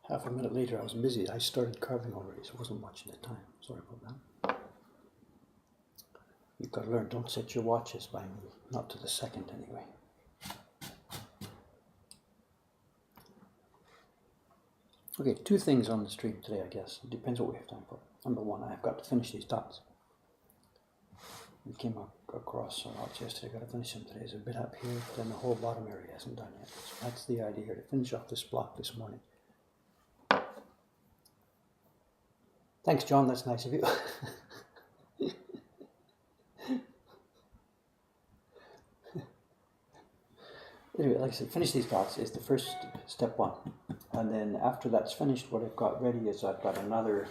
Half a minute later, I was busy. I started carving already, so it wasn't much at the time. Sorry about that. You've got to learn, don't set your watches by me. Not to the second, anyway. Okay, two things on the stream today, I guess. It depends what we have time for. Number one, I've got to finish these dots. We came across some dots yesterday. I've got to finish them today. There's a bit up here, but then the whole bottom area hasn't done yet. So that's the idea here, to finish off this block this morning. Thanks, John. That's nice of you. Anyway, like I said, finish these dots is the first step one. And then after that's finished, what I've got ready is I've got another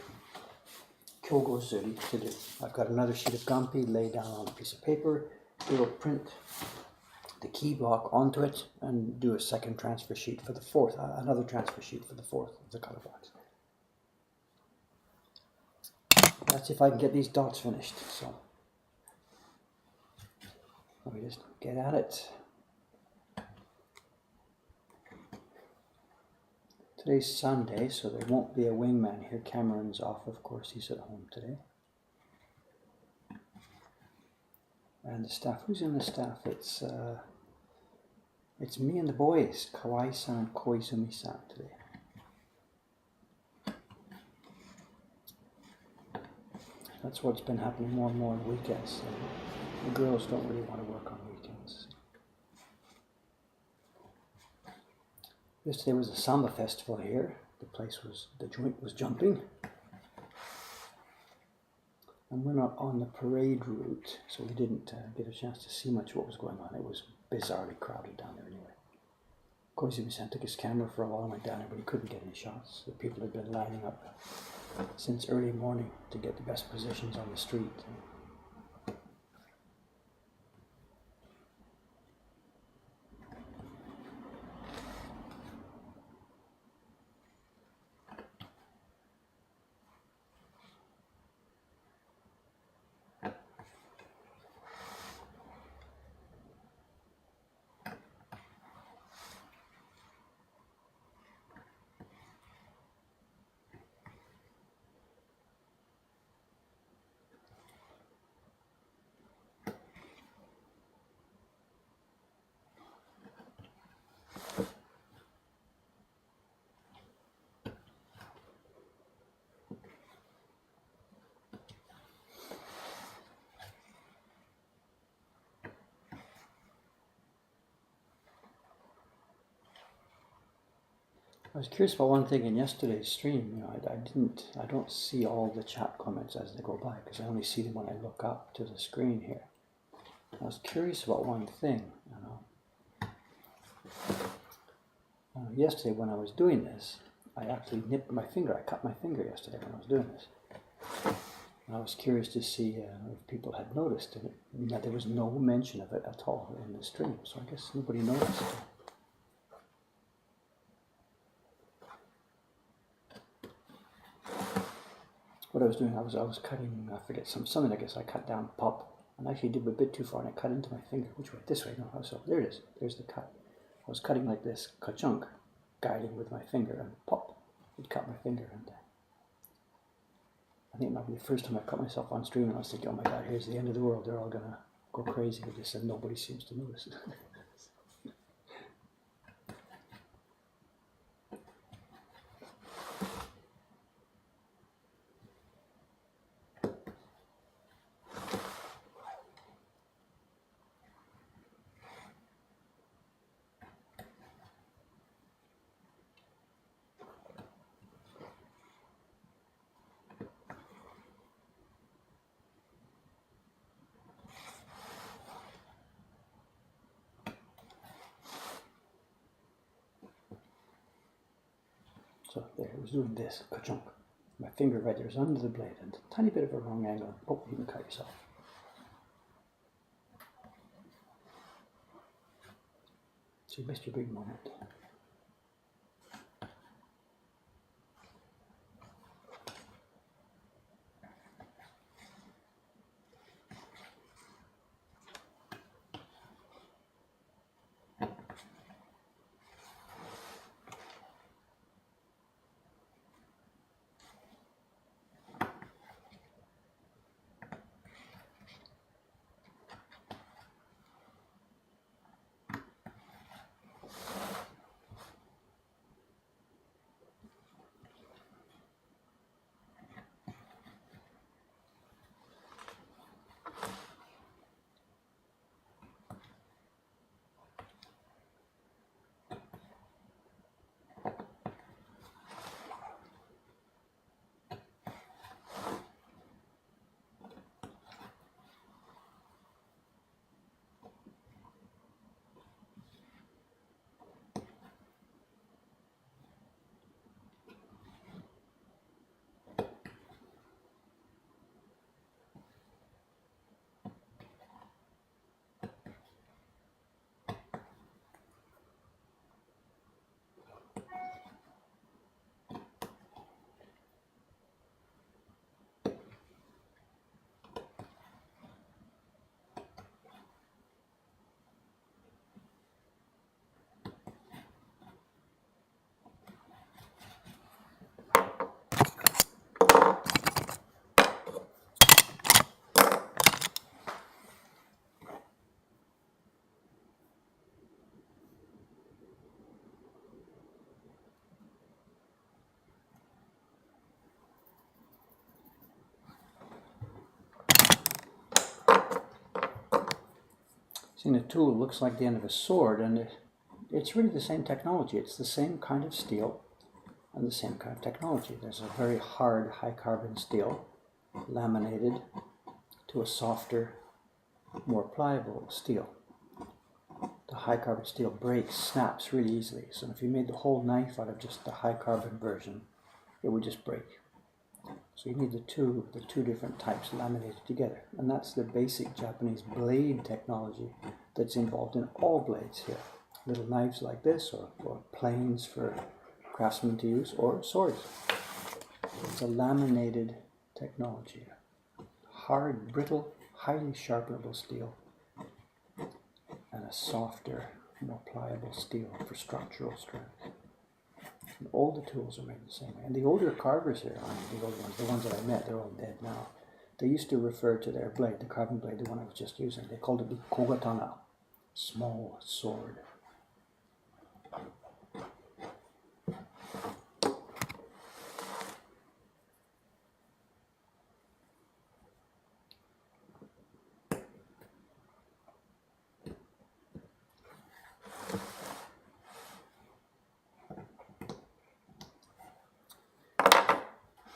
Kyogo Zuri to do. I've got another sheet of gampi laid down on a piece of paper. We'll print the key block onto it and do a second transfer sheet for the fourth, another transfer sheet for the fourth of the color box. That's if I can get these dots finished. So let me just get at it. Today's Sunday, so there won't be a wingman here. Cameron's off, of course, he's at home today. And the staff, who's in the staff? It's me and the boys, Kawai-san and Koizumi-san today. That's what's been happening more and more on weekends. The girls don't really want to work on weekends. Yesterday was a samba festival here. The joint was jumping. And we're not on the parade route, so we didn't get a chance to see much of what was going on. It was bizarrely crowded down there anyway. Koizumi-san took his camera for a while and went down there, but he couldn't get any shots. The people had been lining up since early morning to get the best positions on the street. I was curious about one thing in yesterday's stream. I don't see all the chat comments as they go by because I only see them when I look up to the screen here. I was curious about one thing. Yesterday when I was doing this, I actually nipped my finger. I cut my finger yesterday when I was doing this. And I was curious to see if people had noticed it. There was no mention of it at all in the stream, so I guess nobody noticed. What I was doing, I was cutting, I forget, something I guess I cut down, pop, and I actually did a bit too far and I cut into my finger. Which way? This way, no, so there it is, there's the cut. I was cutting like this, ka-chunk, guiding with my finger, and pop, it cut my finger. And I think it might be the first time I cut myself on stream and I was thinking, oh my god, here's the end of the world, they're all gonna go crazy with this and nobody seems to notice. So there, it was doing this, ka-chunk. My finger right there is under the blade and a tiny bit of a wrong angle. Oh, you can cut yourself. So you missed your big moment. See, the tool looks like the end of a sword, and it's really the same technology. It's the same kind of steel and the same kind of technology. There's a very hard, high carbon steel laminated to a softer, more pliable steel. The high carbon steel breaks, snaps really easily. So if you made the whole knife out of just the high carbon version, it would just break. So you need the two different types laminated together. And that's the basic Japanese blade technology that's involved in all blades here. Little knives like this, or planes for craftsmen to use, or swords. It's a laminated technology. Hard, brittle, highly sharpenable steel, and a softer, more pliable steel for structural strength. And all the tools are made the same way. And the older carvers here, the old ones, the ones that I met, they're all dead now. They used to refer to their blade, the carving blade, the one I was just using, they called it the kogatana, small sword.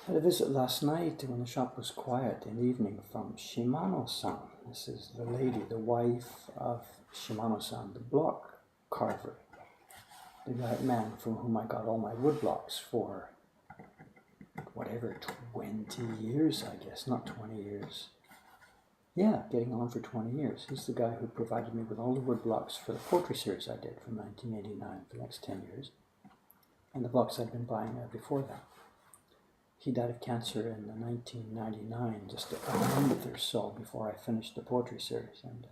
I had a visit last night when the shop was quiet in the evening from Shimano-san. This is the lady, the wife of Shimano-san, the block carver. The man from whom I got all my wood blocks for, whatever, 20 years, I guess, not 20 years. Yeah, getting on for 20 years. He's the guy who provided me with all the wood blocks for the poetry series I did from 1989 for the next 10 years. And the blocks I'd been buying before that. He died of cancer in 1999, just a month or so before I finished the poetry series. And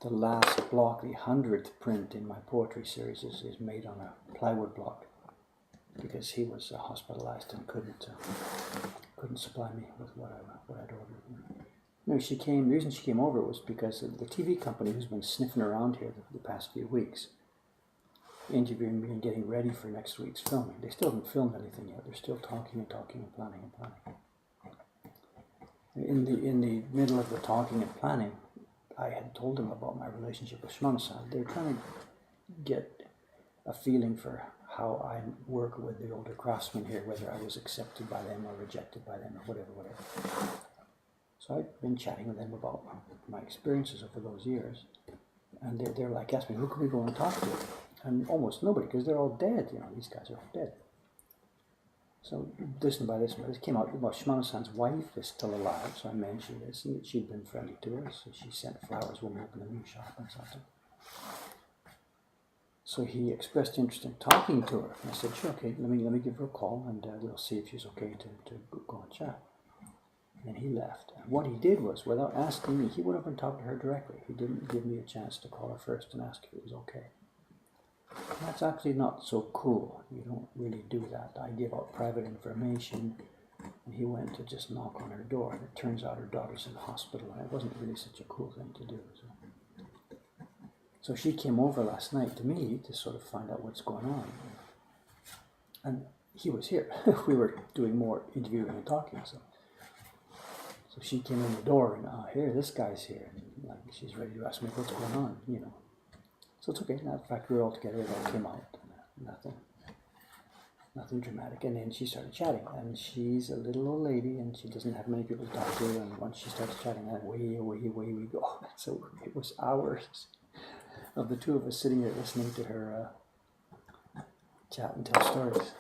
the last block, the 100th print in my poetry series is made on a plywood block because he was hospitalized and couldn't supply me with what I'd ordered. No, the reason she came over was because the TV company who's been sniffing around here the past few weeks, interviewing me and getting ready for next week's filming. They still haven't filmed anything yet. They're still talking and planning and planning. In the middle of the talking and planning, I had told them about my relationship with Shimano-san. They were trying to get a feeling for how I work with the older craftsmen here, whether I was accepted by them or rejected by them or whatever. So I've been chatting with them about my experiences over those years. And they're like, asking me, who can we go and talk to? And almost nobody, because they're all dead. These guys are all dead. So this came out. Well, Shimano-san's wife is still alive, so I mentioned this, and she'd been friendly to her, so she sent flowers when we opened a new shop and something. So he expressed interest in talking to her. And I said, sure, okay, let me give her a call, and we'll see if she's okay to go and chat. And he left. And what he did was, without asking me, he went up and talked to her directly. He didn't give me a chance to call her first and ask if it was okay. That's actually not so cool. You don't really do that. I give out private information, and he went to just knock on her door, and it turns out her daughter's in the hospital, and it wasn't really such a cool thing to do. So she came over last night to me to sort of find out what's going on. And he was here. We were doing more interviewing and talking, so she came in the door, and here, this guy's here. And she's ready to ask me what's going on, So it's okay. In fact, we were all together. It all came out. Nothing dramatic. And then she started chatting. And she's a little old lady, and she doesn't have many people to talk to. And once she starts chatting, away we go. So it was hours of the two of us sitting there listening to her chat and tell stories.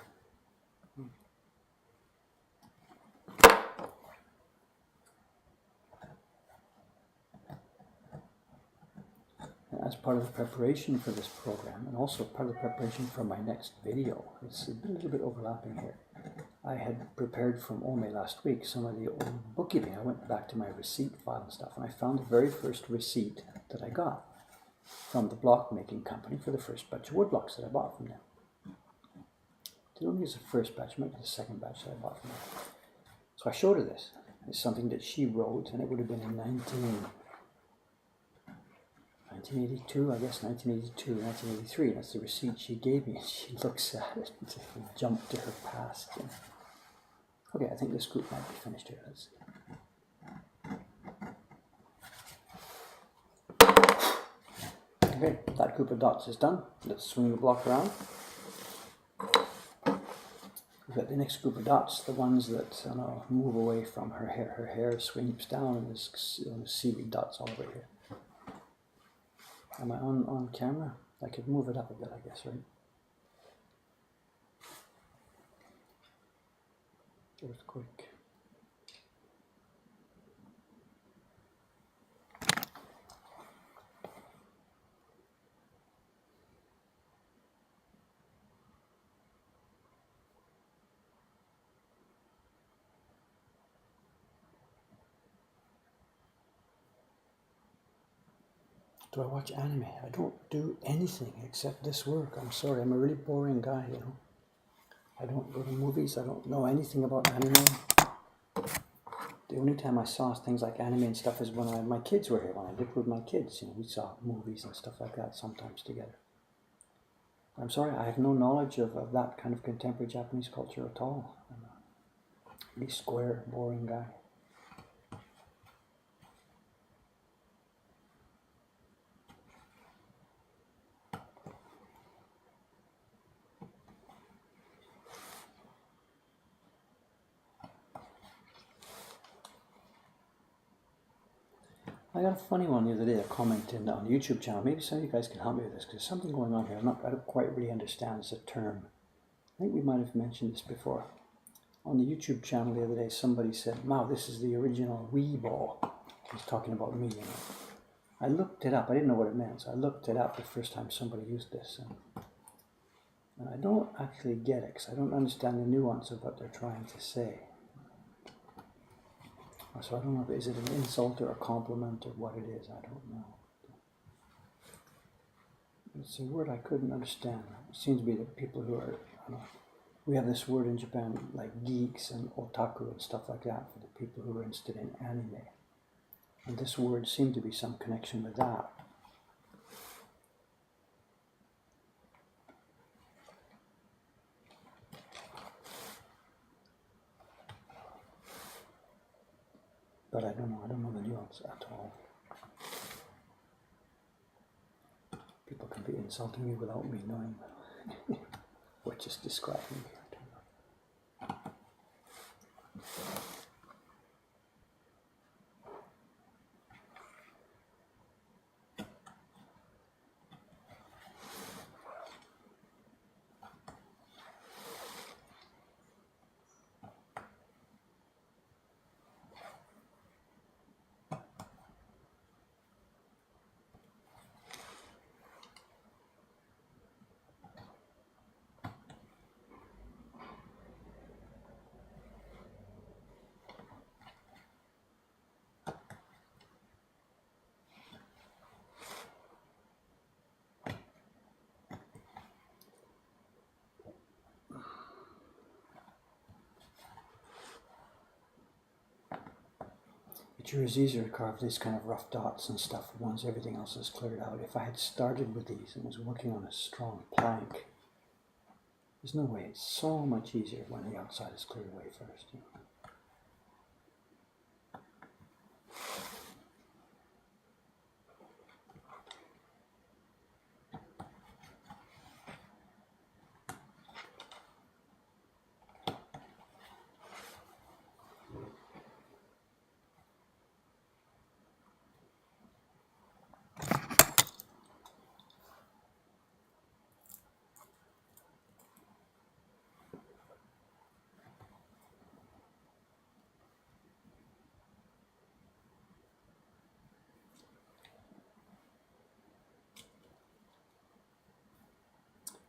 As part of the preparation for this program, and also part of the preparation for my next video, it's a little bit overlapping here. I had prepared from Ome last week some of the old bookkeeping. I went back to my receipt file and stuff, and I found the very first receipt that I got from the block making company for the first batch of wood blocks that I bought from them. I don't think it's the first batch, maybe the second batch that I bought from them. So I showed her this. It's something that she wrote, and it would have been in 1982, I guess, 1982, 1983. That's the receipt she gave me. She looks at it and jumped to her past. Okay, I think this group might be finished here. Let's see. Okay, that group of dots is done. Let's swing the block around. We've got the next group of dots, the ones that move away from her hair. Her hair sweeps down and there's seaweed dots all over here. Am I on camera? I could move it up a bit, I guess, right? Earthquake. Do I watch anime? I don't do anything except this work. I'm sorry, I'm a really boring guy, you know. I don't go to movies, I don't know anything about anime. The only time I saw things like anime and stuff is when my kids were here, when I lived with my kids. You know, we saw movies and stuff like that sometimes together. I'm sorry, I have no knowledge of that kind of contemporary Japanese culture at all. I'm a really square, boring guy. I got a funny one the other day, a comment on the YouTube channel. Maybe some of you guys can help me with this, because there's something going on here. I don't quite really understand this term. I think we might have mentioned this before. On the YouTube channel the other day, somebody said, "Wow, this is the original Wii ball." He's talking about me, you know. I looked it up. I didn't know what it meant, so I looked it up the first time somebody used this. And I don't actually get it, because I don't understand the nuance of what they're trying to say. So I don't know, is it an insult or a compliment or what it is? I don't know. It's a word I couldn't understand. It seems to be that people who are, we have this word in Japan like geeks and otaku and stuff like that for the people who are interested in anime. And this word seemed to be some connection with that. But I don't know the nuance at all. People can be insulting me without me knowing what just describing me. It sure is easier to carve these kind of rough dots and stuff once everything else is cleared out. If I had started with these and was working on a strong plank, there's no way. It's so much easier when the outside is cleared away first. You know?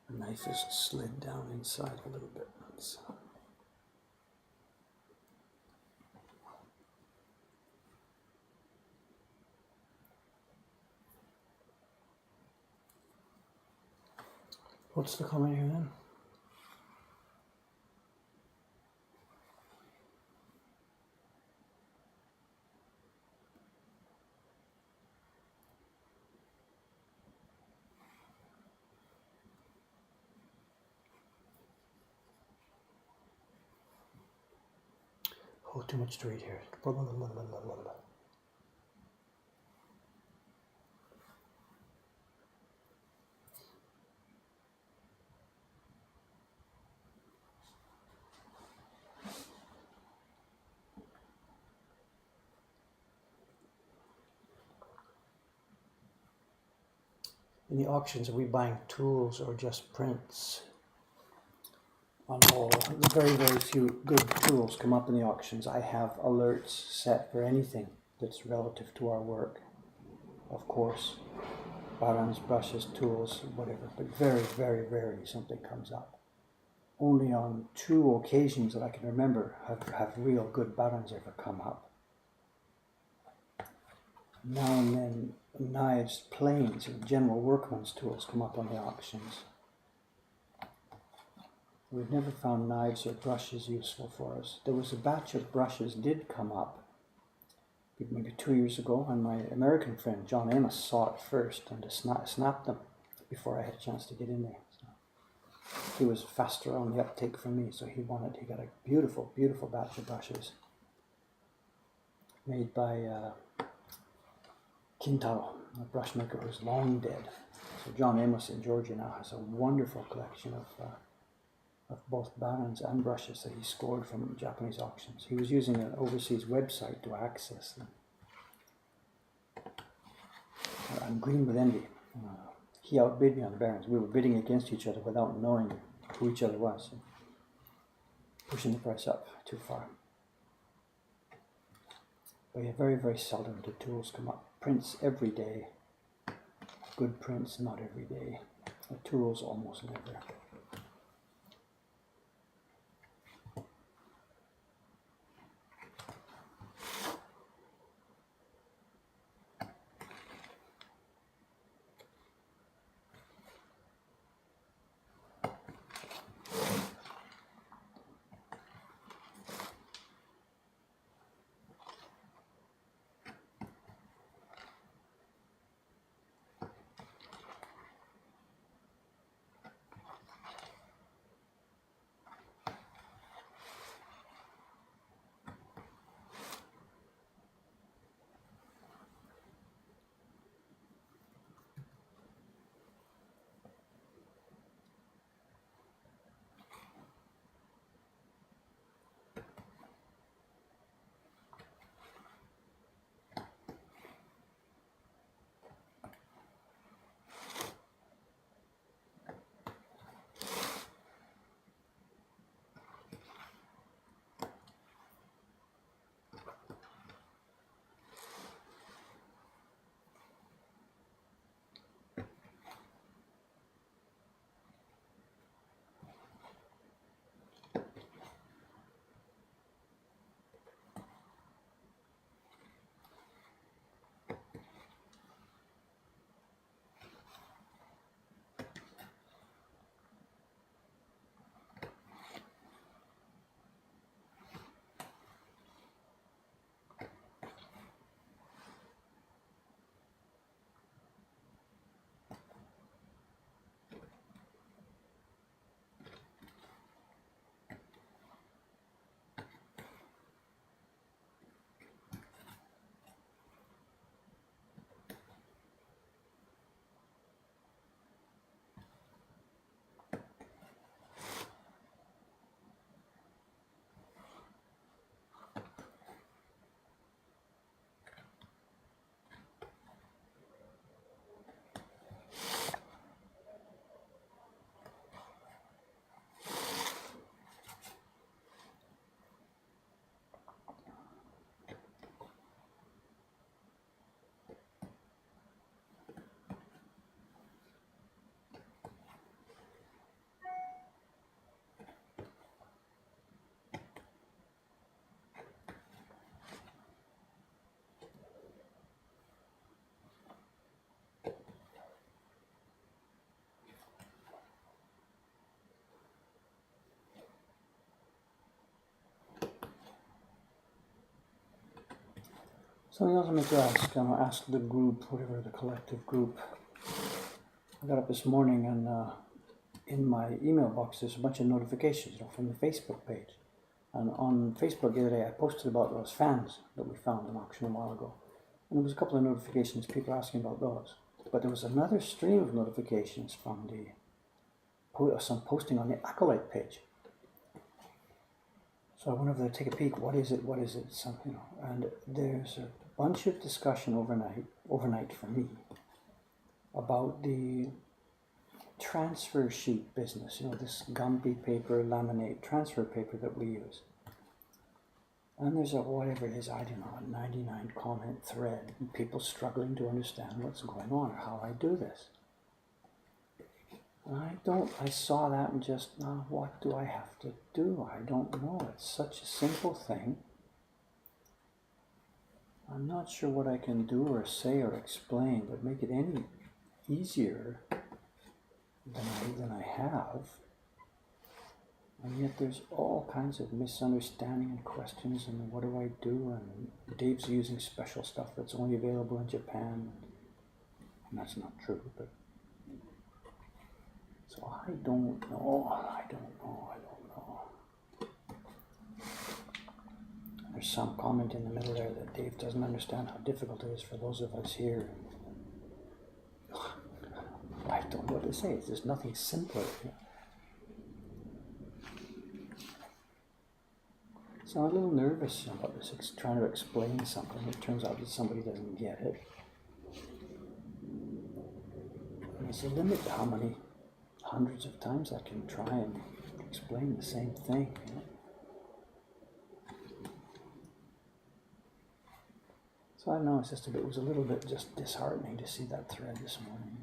The knife is slid down inside a little bit. What's the comment here then? Oh, too much to read here. in the auctions, are we buying tools or just prints? On all, very, very few good tools come up in the auctions. I have alerts set for anything that's relative to our work, of course. Barons, brushes, tools, whatever, but very, very rarely something comes up. Only on 2 occasions that I can remember have real good barons ever come up. Now and then knives, planes, and general workman's tools come up on the auctions. We've never found knives or brushes useful for us. There was a batch of brushes did come up maybe 2 years ago, and my American friend John Amos saw it first and snapped them before I had a chance to get in there. So he was faster on the uptake from me, so he got a beautiful, beautiful batch of brushes made by Kintaro, a brush maker who's long dead. So John Amos in Georgia now has a wonderful collection of both barons and brushes that he scored from Japanese auctions. He was using an overseas website to access them. I'm green with envy. He outbid me on the barons. We were bidding against each other without knowing who each other was, pushing the price up too far. But yeah, very, very seldom do tools come up. Prints every day. Good prints, not every day. The tools, almost never. Something else I meant to ask. Ask the group, whatever the collective group. I got up this morning and in my email box there's a bunch of notifications from the Facebook page. And on Facebook the other day I posted about those fans that we found in auction a while ago. And there was a couple of notifications, people asking about those. But there was another stream of notifications from some posting on the Acolyte page. So I went over there to take a peek. What is it? And there's a bunch of discussion overnight for me about the transfer sheet business, this Gumby paper, laminate transfer paper that we use. And there's a, whatever it is, I don't know, a 99 comment thread, and people struggling to understand what's going on or how I do this. And I saw that and just, what do I have to do? I don't know. It's such a simple thing. I'm not sure what I can do or say or explain that make it any easier than I have. And yet there's all kinds of misunderstanding and questions and what do I do? And Dave's using special stuff that's only available in Japan. And that's not true, but so I don't know. There's some comment in the middle there that Dave doesn't understand how difficult it is for those of us here. I don't know what to say. There's nothing simpler. So I'm a little nervous about this, trying to explain something. It turns out that somebody doesn't get it. And there's a limit to how many hundreds of times I can try and explain the same thing. So I don't know, it was a little bit just disheartening to see that thread this morning.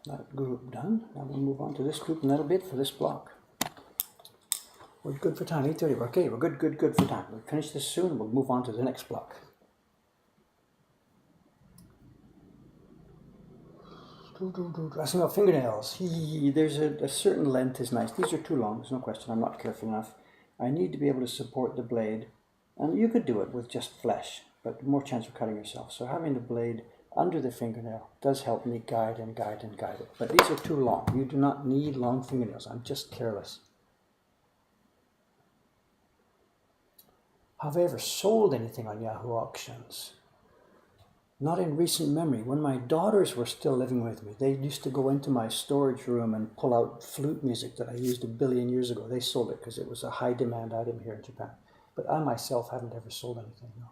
That group done. Now we'll move on to this group, and that'll be it for this block. We're good for time, 8:30. Okay, we're good for time. We'll finish this soon, and we'll move on to the next block. Asking about fingernails. There's a certain length is nice. These are too long, there's no question. I'm not careful enough. I need to be able to support the blade. And you could do it with just flesh, but more chance of cutting yourself. So having the blade under the fingernail does help me guide it. But these are too long. You do not need long fingernails. I'm just careless. Have I ever sold anything on Yahoo Auctions? Not in recent memory. When my daughters were still living with me, they used to go into my storage room and pull out flute music that I used a billion years ago. They sold it because it was a high demand item here in Japan. But I myself haven't ever sold anything, no.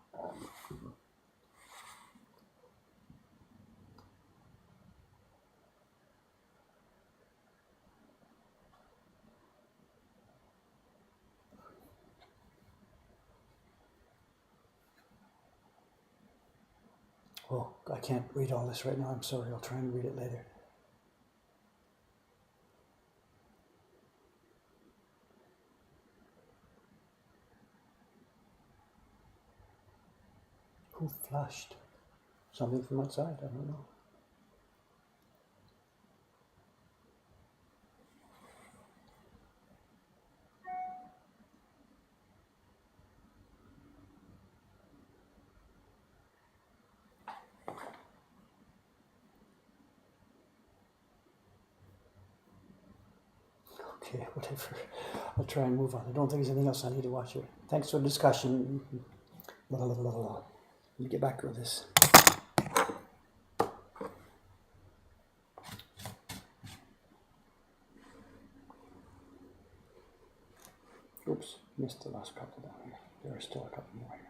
Oh, I can't read all this right now. I'm sorry. I'll try and read it later. Who flushed? Something from outside? I don't know. Okay, whatever. I'll try and move on. I don't think there's anything else I need to watch here. Thanks for the discussion. Let me get back to this. Oops, missed the last couple down here. There are still a couple more here.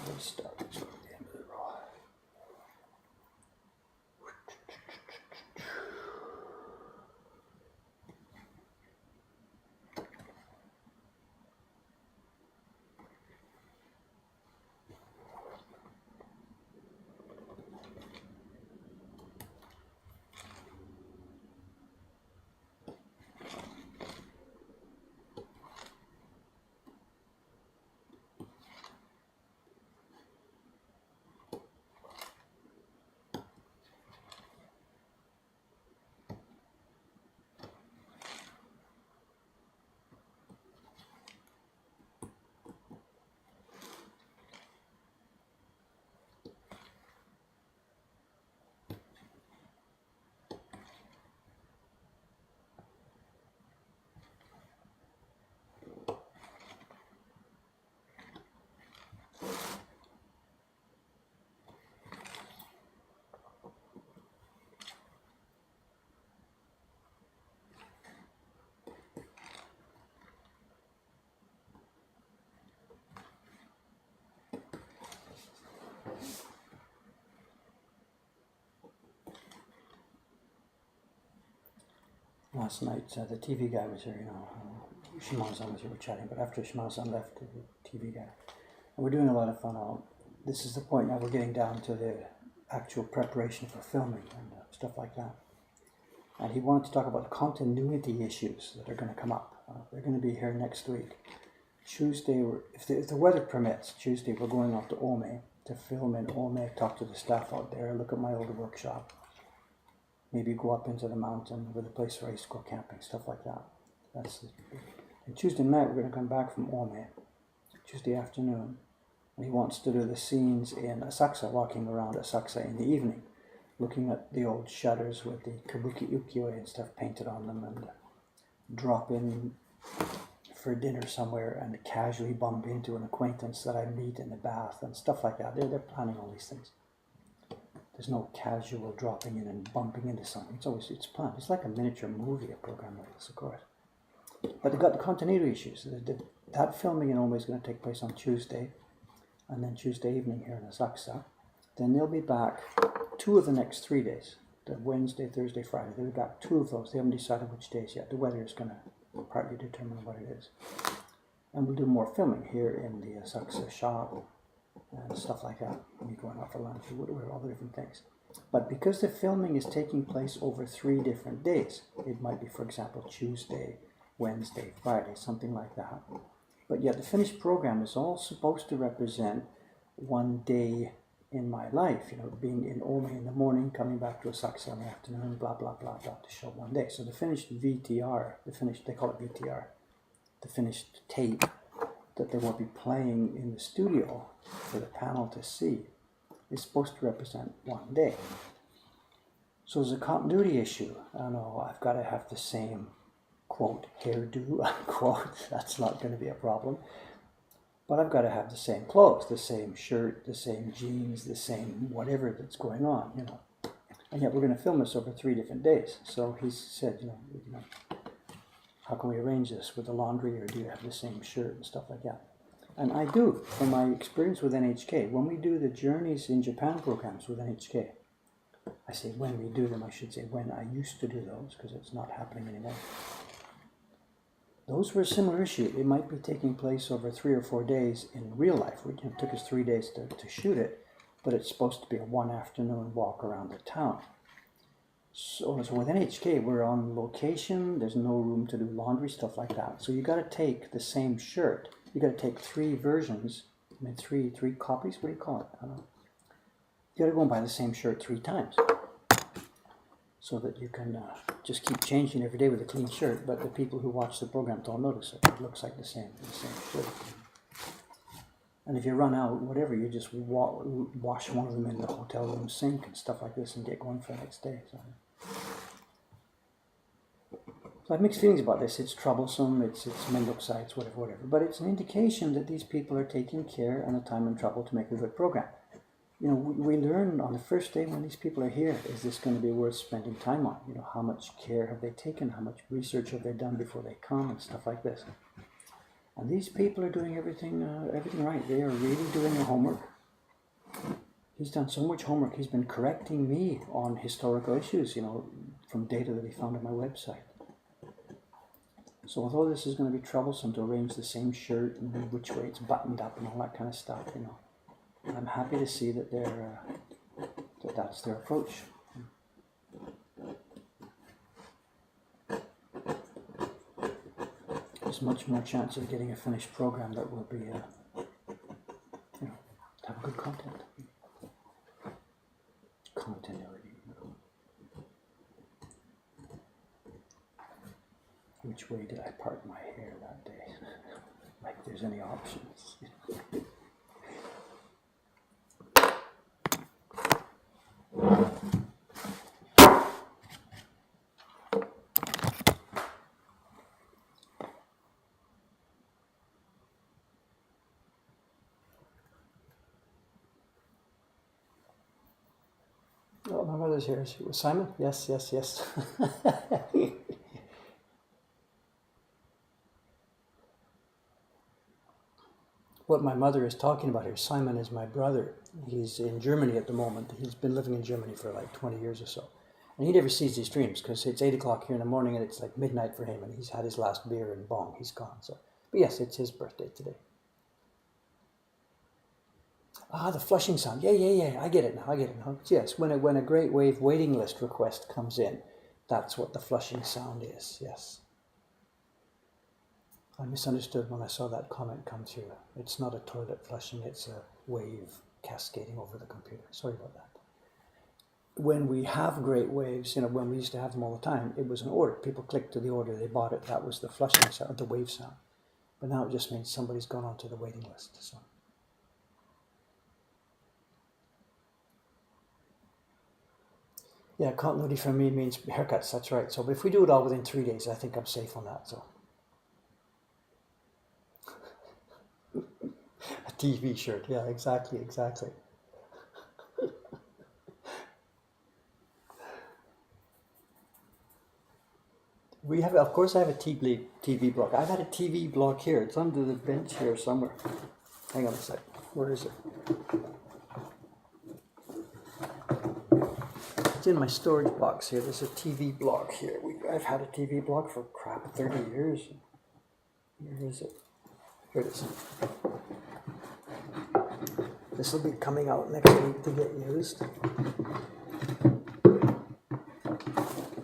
Let's start this from the end of the row. Last night, the TV guy was here, Shimano-san was here, we were chatting, but after Shimano-san left, the TV guy And we're doing a lot of fun. This is the point now we're getting down to the actual preparation for filming and stuff like that. And he wanted to talk about the continuity issues that are going to come up. They're going to be here next week. Tuesday, if the weather permits, Tuesday we're going off to Ome to film in Ome, talk to the staff out there, look at my old workshop. Maybe go up into the mountain with a place where I used to go camping, stuff like that. And Tuesday night we're going to come back from Ome, Tuesday afternoon. And he wants to do the scenes in Asakusa, walking around Asakusa in the evening, looking at the old shutters with the kabuki ukiyo and stuff painted on them, and drop in for dinner somewhere and casually bump into an acquaintance that I meet in the bath and stuff like that. They're planning all these things. There's no casual dropping in and bumping into something. It's planned. It's like a miniature movie, a program like this, of course. But they've got the continuity issues. That filming in Ome is going to take place on Tuesday, and then Tuesday evening here in Asakusa. Then they'll be back 2 of the next 3 days. The Wednesday, Thursday, Friday. They'll be back 2 of those. They haven't decided which days yet. The weather is going to partly determine what it is. And we'll do more filming here in the Asakusa shop and stuff like that. Me going out for lunch, all the different things. But because the filming is taking place over 3 different days, it might be, for example, Tuesday, Wednesday, Friday, something like that. But yet the finished program is all supposed to represent 1 day in my life, being in Ome in the morning, coming back to Asakusa in the afternoon, blah, blah, blah, blah, to show 1 day. So the finished VTR, they call it VTR, the finished tape that they will be playing in the studio for the panel to see is supposed to represent 1 day. So there's a continuity issue. I know I've got to have the same, quote, hairdo, unquote. That's not going to be a problem. But I've got to have the same clothes, the same shirt, the same jeans, the same whatever that's going on, And yet we're going to film this over 3 different days. So he said, how can we arrange this with the laundry, or do you have the same shirt and stuff like that? And I do, from my experience with NHK. When we do the Journeys in Japan programs with NHK, I say when we do them, I should say when I used to do those, because it's not happening anymore. Those were a similar issue. It might be taking place over 3 or 4 days in real life. It took us 3 days to shoot it, but it's supposed to be a 1 afternoon walk around the town. So with NHK, we're on location. There's no room to do laundry, stuff like that. So you got to take the same shirt. You got to take 3 versions. I mean, three copies. What do you call it? I don't know. You got to go and buy the same shirt 3 times, so that you can just keep changing every day with a clean shirt. But the people who watch the program don't notice it. It looks like the same shirt. And if you run out, whatever, you just wash one of them in the hotel room sink and stuff like this and get going for the next day. So I have mixed feelings about this. It's troublesome, it's mendokusai, it's whatever. But it's an indication that these people are taking care and the time and trouble to make a good program. We learn on the first day when these people are here, is this going to be worth spending time on? How much care have they taken? How much research have they done before they come and stuff like this? And these people are doing everything right. They are really doing their homework. He's done so much homework. He's been correcting me on historical issues, from data that he found on my website. So although this is going to be troublesome to arrange the same shirt and which way it's buttoned up and all that kind of stuff, I'm happy to see that that's their approach. There's much more chance of getting a finished program that will be, have good content. Continuity. Which way did I part my hair that day? Like there's any options. Oh, my mother's here. Simon? Yes. What my mother is talking about here, Simon is my brother. He's in Germany at the moment. He's been living in Germany for like 20 years or so. And he never sees these dreams because it's 8 o'clock here in the morning and it's like midnight for him and he's had his last beer and bong. He's gone. But yes, it's his birthday today. Ah, the flushing sound. Yeah. I get it now. Yes, when a great wave waiting list request comes in, that's what the flushing sound is. Yes. I misunderstood when I saw that comment come through. It's not a toilet flushing, it's a wave cascading over the computer. Sorry about that. When we have great waves, when we used to have them all the time, it was an order. People clicked to the order, they bought it. That was the flushing sound, the wave sound. But now it just means somebody's gone onto the waiting list. So. Yeah, continuity for me means haircuts. That's right. So, but if we do it all within 3 days, I think I'm safe on that. So, a TV shirt. Yeah, exactly. We have, of course, I have a TV block. I've had a TV block here. It's under the bench here somewhere. Hang on a sec. Where is it? It's in my storage box here. There's a TV block here. I've had a TV block for 30 years. Where is it? Here it is. This will be coming out next week to get used.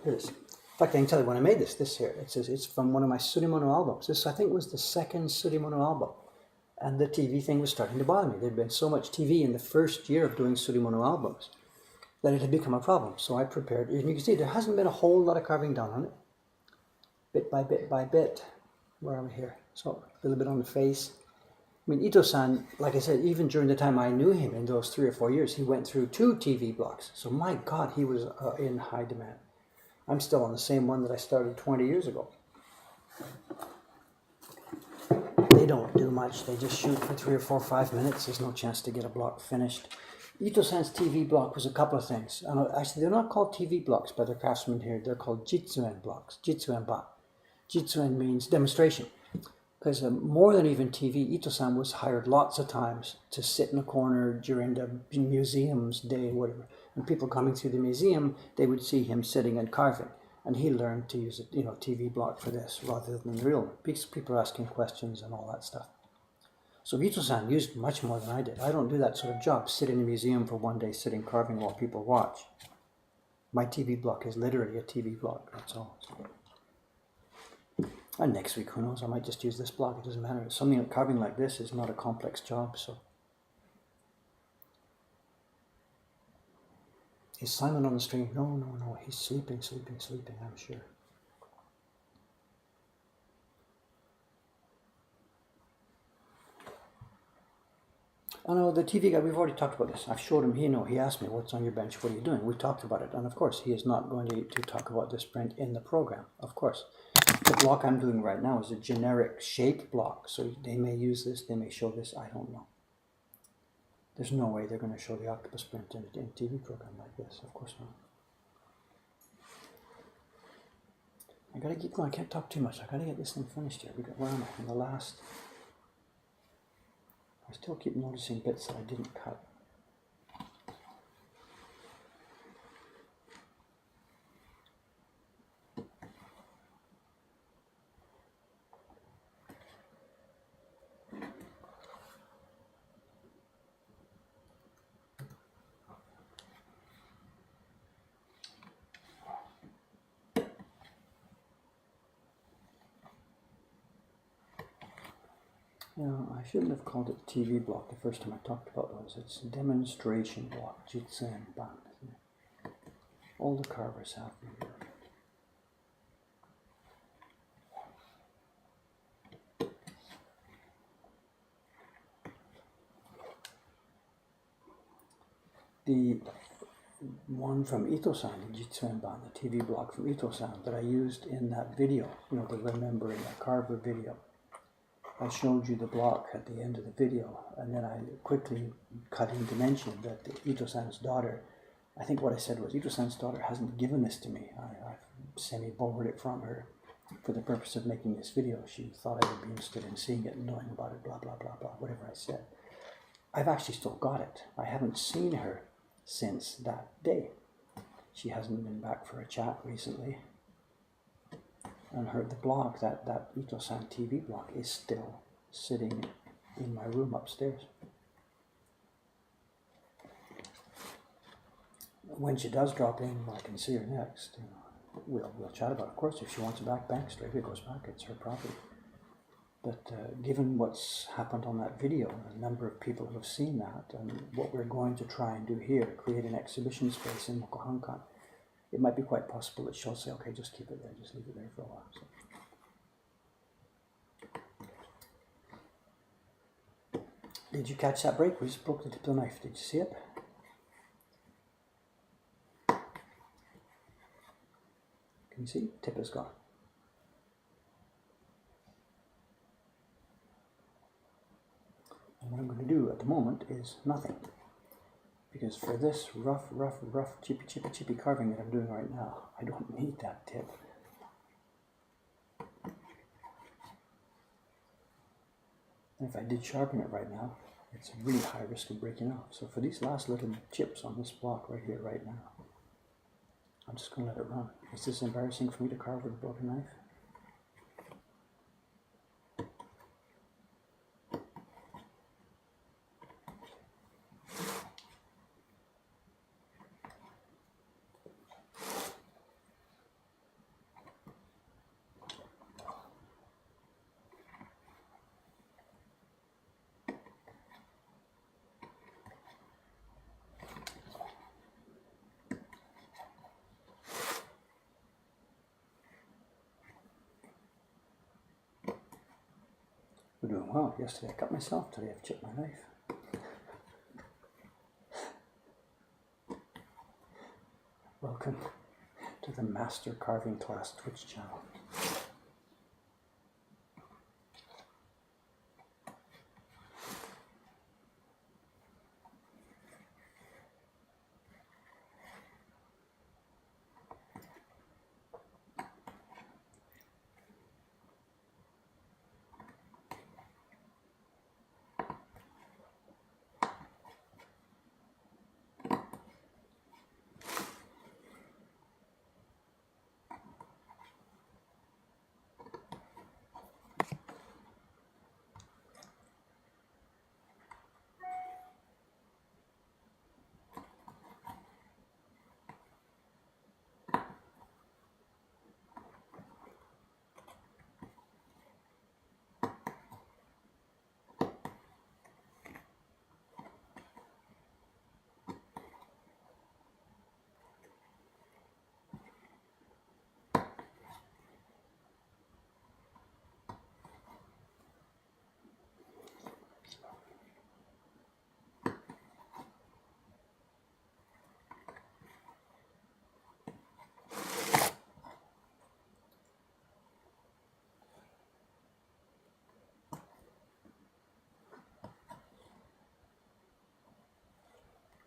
Here it is. In fact, I can tell you when I made this here, it's from one of my Surimono albums. This, I think, was the second Surimono album. And the TV thing was starting to bother me. There'd been so much TV in the first year of doing Surimono albums that it had become a problem. So I prepared, and you can see there hasn't been a whole lot of carving done on it. Bit by bit by bit. Where are we here? So a little bit on the face. I mean, Ito-san, like I said, even during the time I knew him in those 3 or 4 years, he went through 2 TV blocks. So my God, he was in high demand. I'm still on the same one that I started 20 years ago. They don't do much. They just shoot for 3 or 4 or 5 minutes. There's no chance to get a block finished. Ito-san's TV block was a couple of things. Actually, they're not called TV blocks by the craftsmen here. They're called jitsuen blocks, jitsuen-ba. Jitsuen means demonstration. Because more than even TV, Ito-san was hired lots of times to sit in a corner during the museum's day, whatever. And people coming through the museum, they would see him sitting and carving. And he learned to use a TV block for this rather than the real one. Because people are asking questions and all that stuff. So Ito-san used much more than I did. I don't do that sort of job, sit in a museum for one day sitting carving while people watch. My TV block is literally a TV block, that's all. And next week, who knows, I might just use this block, it doesn't matter. Something like carving like this is not a complex job, so. Is Simon on the stream? No, he's sleeping, I'm sure. Oh no, the TV guy, we've already talked about this. I've showed him, he asked me, what's on your bench, what are you doing? We talked about it, and of course, he is not going to talk about this print in the program, of course. The block I'm doing right now is a generic shake block, so they may use this, they may show this, I don't know. There's no way they're going to show the Octopus print in a TV program like this, of course not. I gotta keep going, I can't talk too much, I gotta get this thing finished here. Where am I? In the last... I still keep noticing bits that I didn't cut. No, I shouldn't have called it TV block the first time I talked about those. It's demonstration block, jitsen ban. All the carvers have them. The one from Ito-san, the jitsen ban, the TV block from Ito-san that I used in that video, the Remembering a Carver video. I showed you the block at the end of the video, and then I quickly cut in to mention that Ito-san's daughter, I think what I said was, Ito-san's daughter hasn't given this to me. I semi-borrowed it from her for the purpose of making this video. She thought I would be interested in seeing it and knowing about it, blah, blah, blah, blah, whatever I said. I've actually still got it. I haven't seen her since that day. She hasn't been back for a chat recently. And the block, that Ito-san TV block, is still sitting in my room upstairs. when she does drop in, I can see her next. You know, we'll chat about it. Of course, if she wants it back straight, it goes back. It's her property. But given what's happened on that video, a number of people who have seen that, and what we're going to try and do here, create an exhibition space in Mokohankan, it might be quite possible that she'll say, okay, just keep it there, just leave it there for a while. So. Did you catch that break? We just broke the tip of the knife. Did you see it? Can you see? Tip is gone. And what I'm going to do at the moment is nothing. Because for this rough, chippy carving that I'm doing right now, I don't need that tip. And if I did sharpen it right now, it's a really high risk of breaking off. So for these last little chips on this block right here, right now, I'm just going to let it run. Is this embarrassing for me to carve with a broken knife? We're doing well. Yesterday I cut myself, today I've chipped my knife. Welcome to the Master Carving Class Twitch channel.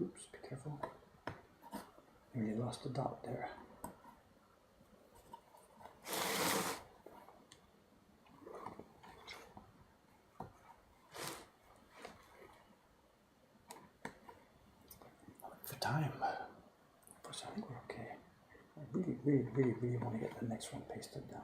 Oops, be careful. Nearly lost a dot there. For time. I think we're okay. I really want to get the next one pasted down.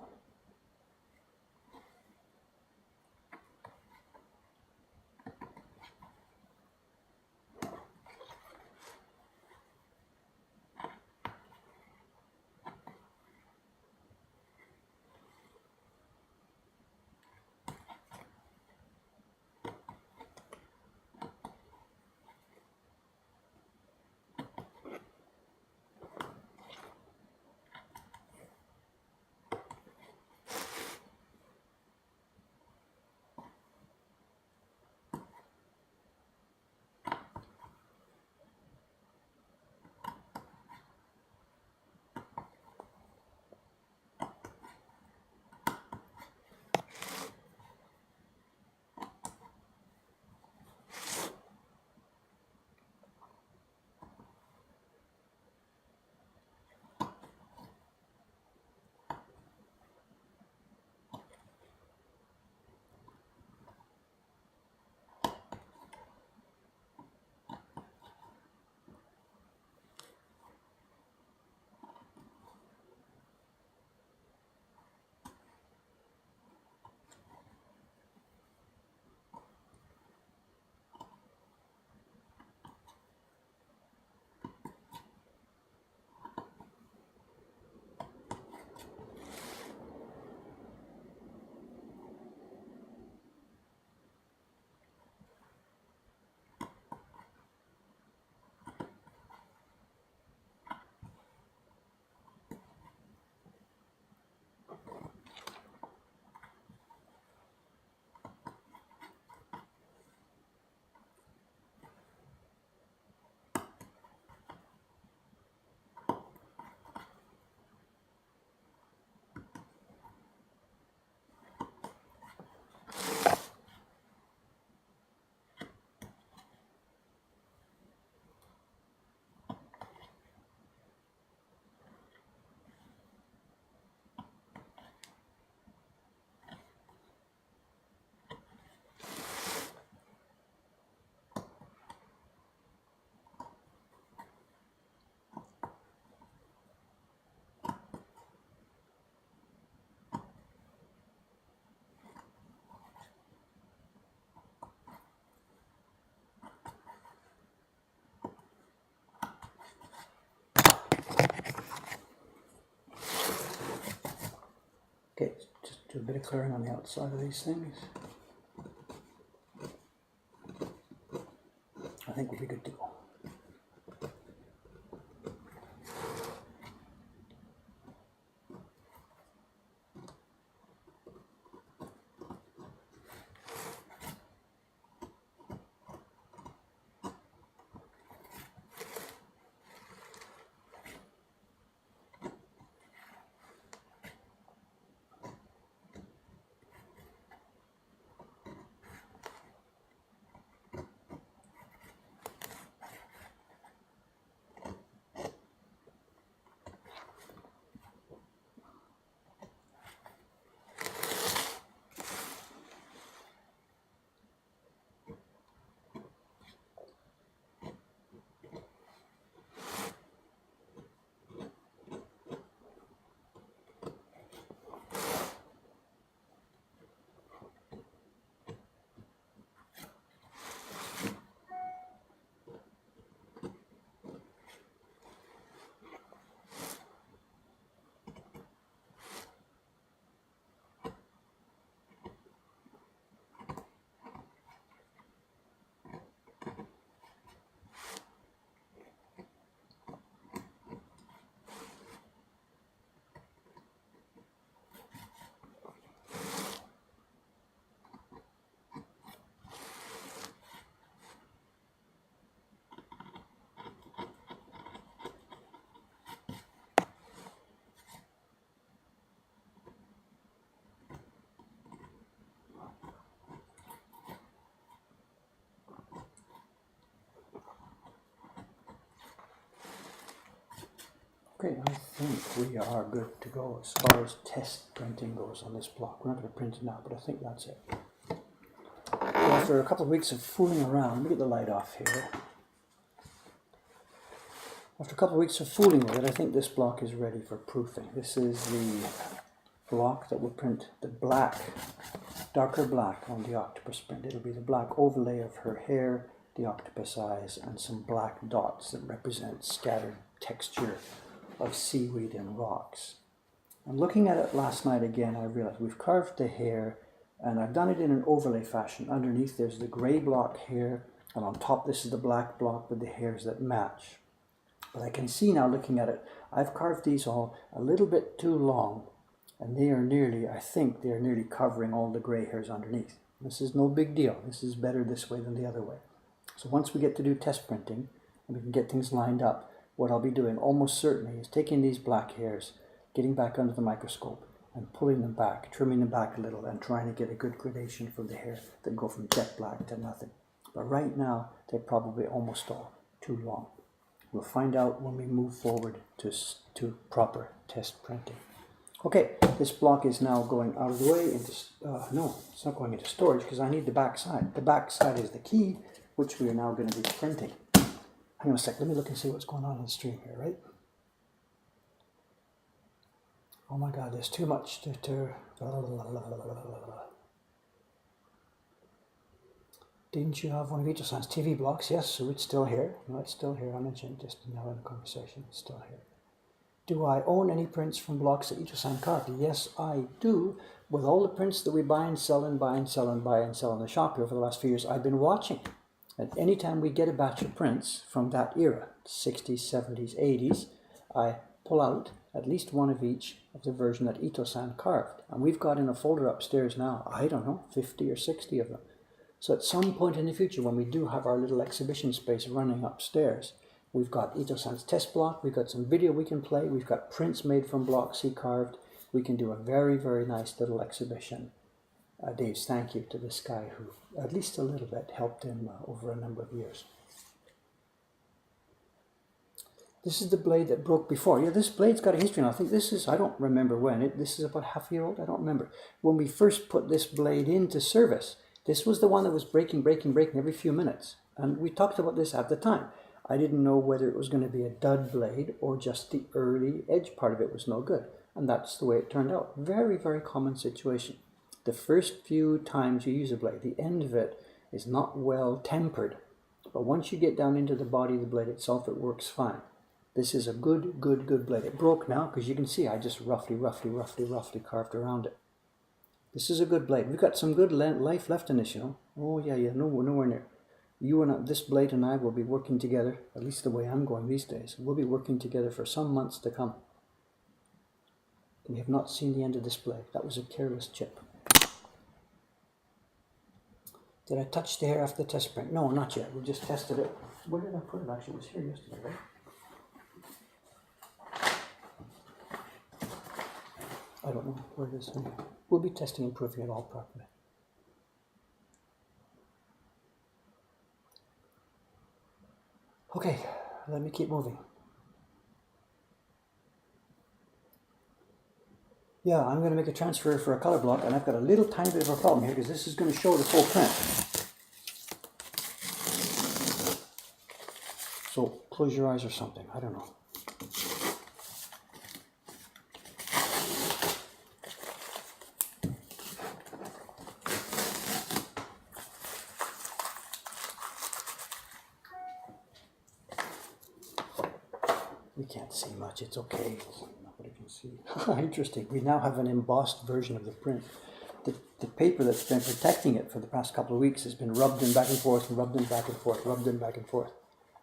Do a bit of clearing on the outside of these things. I think we'll be good to go. Okay, I think we are good to go as far as test printing goes on this block. We're not going to print it now, but I think that's it. So after a couple of weeks of fooling around, let me get the light off here. After a couple of weeks of fooling with it, I think this block is ready for proofing. This is the block that will print the black, darker black on the octopus print. It'll be the black overlay of her hair, the octopus eyes, and some black dots that represent scattered texture of seaweed and rocks. And looking at it last night again, I realized we've carved the hair, and I've done it in an overlay fashion. Underneath there's the gray block hair, and on top this is the black block with the hairs that match. But I can see now, looking at it, I've carved these all a little bit too long, and they are nearly, I think they are nearly covering all the gray hairs underneath. This is no big deal. This is better this way than the other way. So once we get to do test printing, and we can get things lined up, what I'll be doing almost certainly is taking these black hairs, getting back under the microscope and pulling them back, trimming them back a little and trying to get a good gradation for the hair that go from jet black to nothing. But right now, they're probably almost all too long. We'll find out when we move forward to proper test printing. Okay, this block is now going out of the way into, no, it's not going into storage because I need the back side. The back side is the key, which we are now going to be printing. Hang on a sec, let me look and see what's going on the stream here, right? Oh my God, there's too much to Didn't you have one of Ito-san's TV blocks? Yes, so it's still here. No, it's still here. I mentioned just now in the conversation, it's still here. Do I own any prints from blocks that Ito-san carved? Yes, I do. With all the prints that we buy and sell and buy and sell and buy and sell in the shop here over the last few years, I've been watching. At any time we get a batch of prints from that era, 60s, 70s, 80s, I pull out at least one of each of the version that Ito-san carved. And we've got in a folder upstairs now, I don't know, 50 or 60 of them. So at some point in the future, when we do have our little exhibition space running upstairs, we've got Ito-san's test block, we've got some video we can play, we've got prints made from blocks he carved. We can do a very, very nice little exhibition. Dave's thank you to this guy who, at least a little bit, helped him over a number of years. This is the blade that broke before. Yeah, this blade's got a history now. I think this is, I don't remember when. This is about half a year old, I don't remember. When we first put this blade into service, this was the one that was breaking every few minutes. And we talked about this at the time. I didn't know whether it was going to be a dud blade or just the early edge part of it was no good. And that's the way it turned out. Very, very common situation. The first few times you use a blade, the end of it is not well tempered. But once you get down into the body of the blade itself, it works fine. This is a good blade. It broke now because you can see I just roughly carved around it. This is a good blade. We've got some good life left in this, you know. Oh yeah, no, we're nowhere near. You and this blade and I will be working together, at least the way I'm going these days. We'll be working together for some months to come. We have not seen the end of this blade. That was a careless chip. Did I touch the hair after the test print? No, not yet. We just tested it. Where did I put it? Actually, it was here yesterday, right? I don't know where it is. We'll be testing and proving it all properly. Okay, let me keep moving. Yeah, I'm going to make a transfer for a color block, and I've got a little tiny bit of a problem here because this is going to show the full print. So close your eyes or something. I don't know. We can't see much. It's okay. Nobody can see. Interesting. We now have an embossed version of the print. The paper that's been protecting it for the past couple of weeks has been rubbed in back and forth, and rubbed in back and forth, rubbed in back and forth.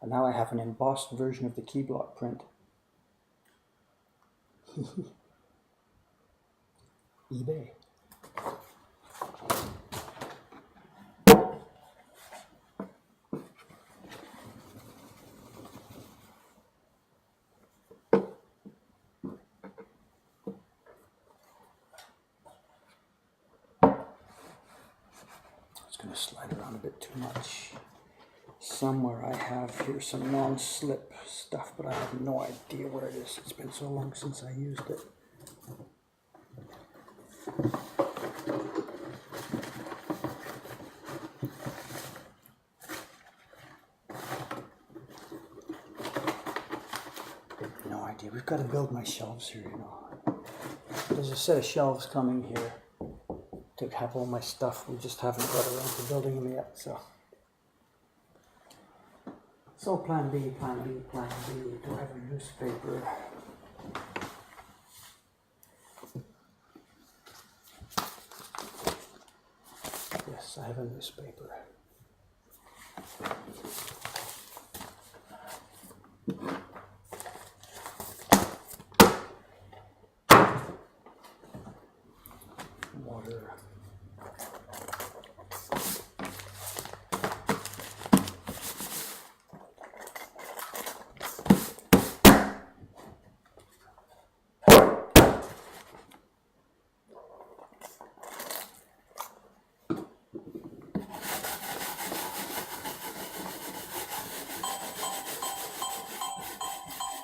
And now I have an embossed version of the key block print. eBay. Slide around a bit too much. Somewhere I have here some non-slip stuff, but I have no idea where it is. It's been so long since I used it. No idea. We've got to build my shelves here, you know. There's a set of shelves coming here to have all my stuff. We just haven't got around to building them yet, so. So plan B, plan B, plan B. Do I have a newspaper? Yes, I have a newspaper. Water.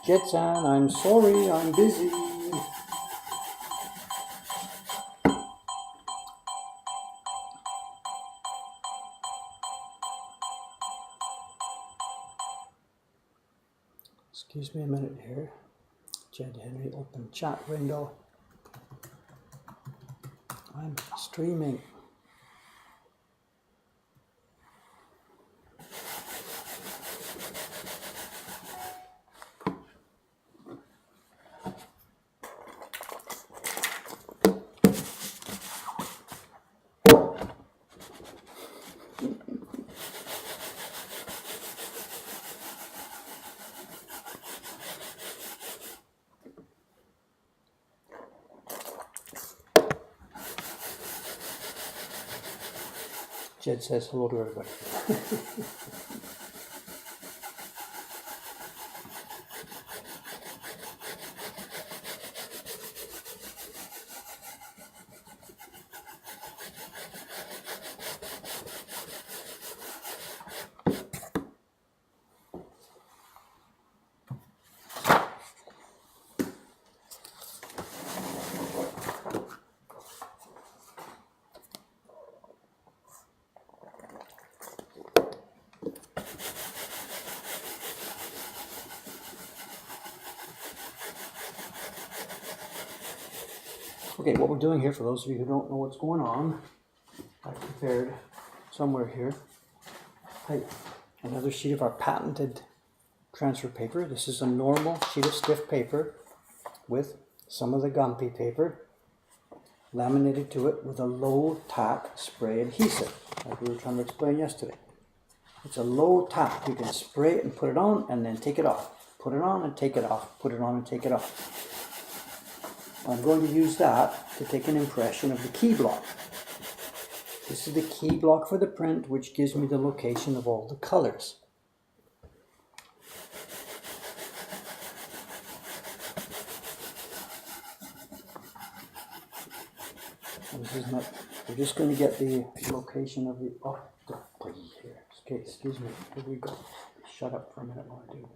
Jetson, I'm sorry, I'm busy. Excuse me a minute here. Jed Henry, open chat window. I'm streaming. Jed says hello to everybody. Okay, what we're doing here, for those of you who don't know what's going on, I've prepared somewhere here another sheet of our patented transfer paper. This is a normal sheet of stiff paper with some of the Gumpy paper. laminated to it with a low tack spray adhesive, like we were trying to explain yesterday. It's a low tack. You can spray it and put it on and then take it off. Put it on and take it off. Put it on and take it off. I'm going to use that to take an impression of the key block. This is the key block for the print, which gives me the location of all the colors. This is not, we're just going to get the location of the octopus here. Okay, excuse me. Here we go. Shut up for a minute while I do this.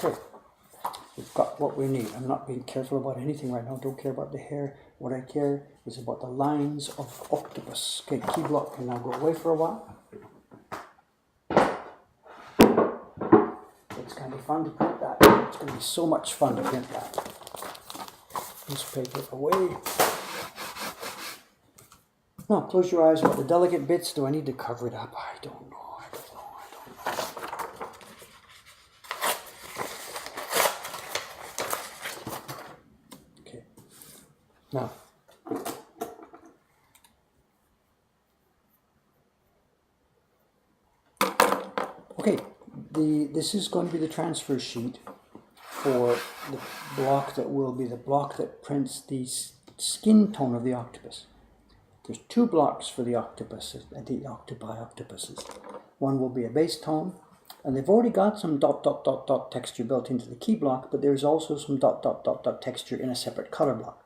Okay, we've got what we need. I'm not being careful about anything right now. Don't care about the hair. What I care is about the lines of octopus. Okay, key block can now go away for a while. It's going to be fun to print that. It's going to be so much fun to print that. Newspaper away. Now, close your eyes about the delicate bits. Do I need to cover it up? I don't know. Okay. Now, okay, this is going to be the transfer sheet for the block that will be the block that prints the skin tone of the octopus. There's two blocks for the octopus, the octopuses. One will be a base tone, and they've already got some dot dot dot dot texture built into the key block, but there's also some dot dot dot dot texture in a separate color block.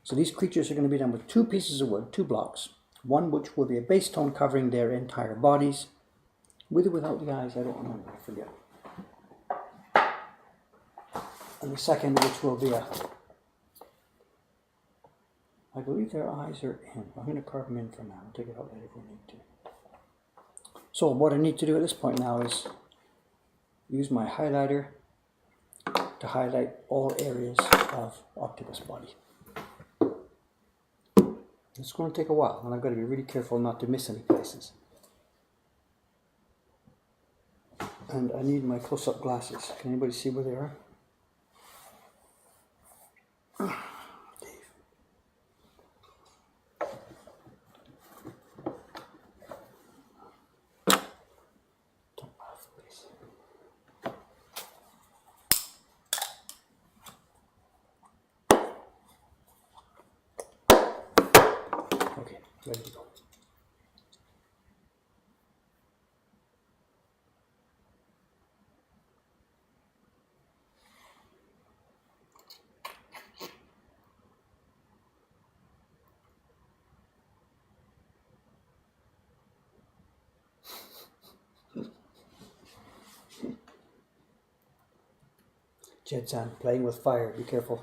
So these creatures are going to be done with two pieces of wood, two blocks. One which will be a base tone covering their entire bodies, with or without the eyes, I don't remember, I forget. And the second which will be I believe their eyes are in. I'm going to carve them in for now. I'll take it out later if we need to. So what I need to do at this point now is use my highlighter to highlight all areas of octopus body. It's going to take a while, and I've got to be really careful not to miss any places. And I need my close-up glasses. Can anybody see where they are? Okay, ready to go. Jed's playing with fire, be careful.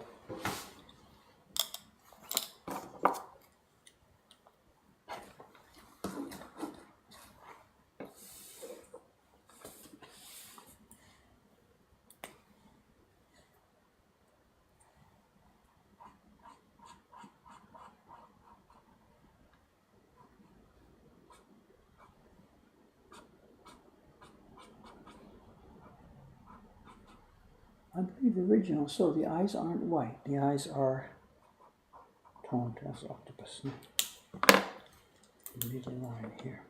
I believe the original, so the eyes aren't white, the eyes are toned as octopus. We need a line here.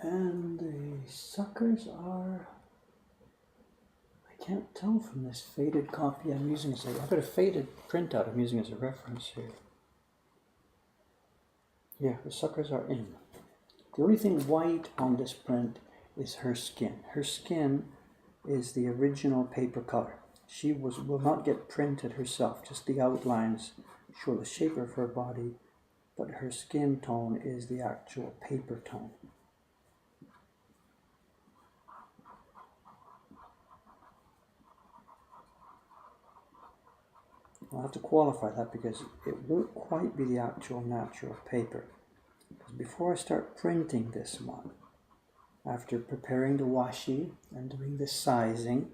And the suckers are, I can't tell from this faded copy I'm using as I've got a faded printout I'm using as a reference here. Yeah, the suckers are in. The only thing white on this print is her skin. Her skin is the original paper color. She will not get printed herself, just the outlines show the shape of her body, but her skin tone is the actual paper tone. I'll have to qualify that because it won't quite be the actual natural paper. Because before I start printing this one, after preparing the washi and doing the sizing,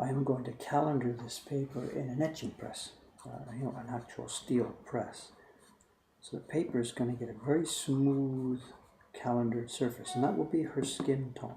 I am going to calendar this paper in an etching press, an actual steel press. So the paper is going to get a very smooth calendared surface, and that will be her skin tone.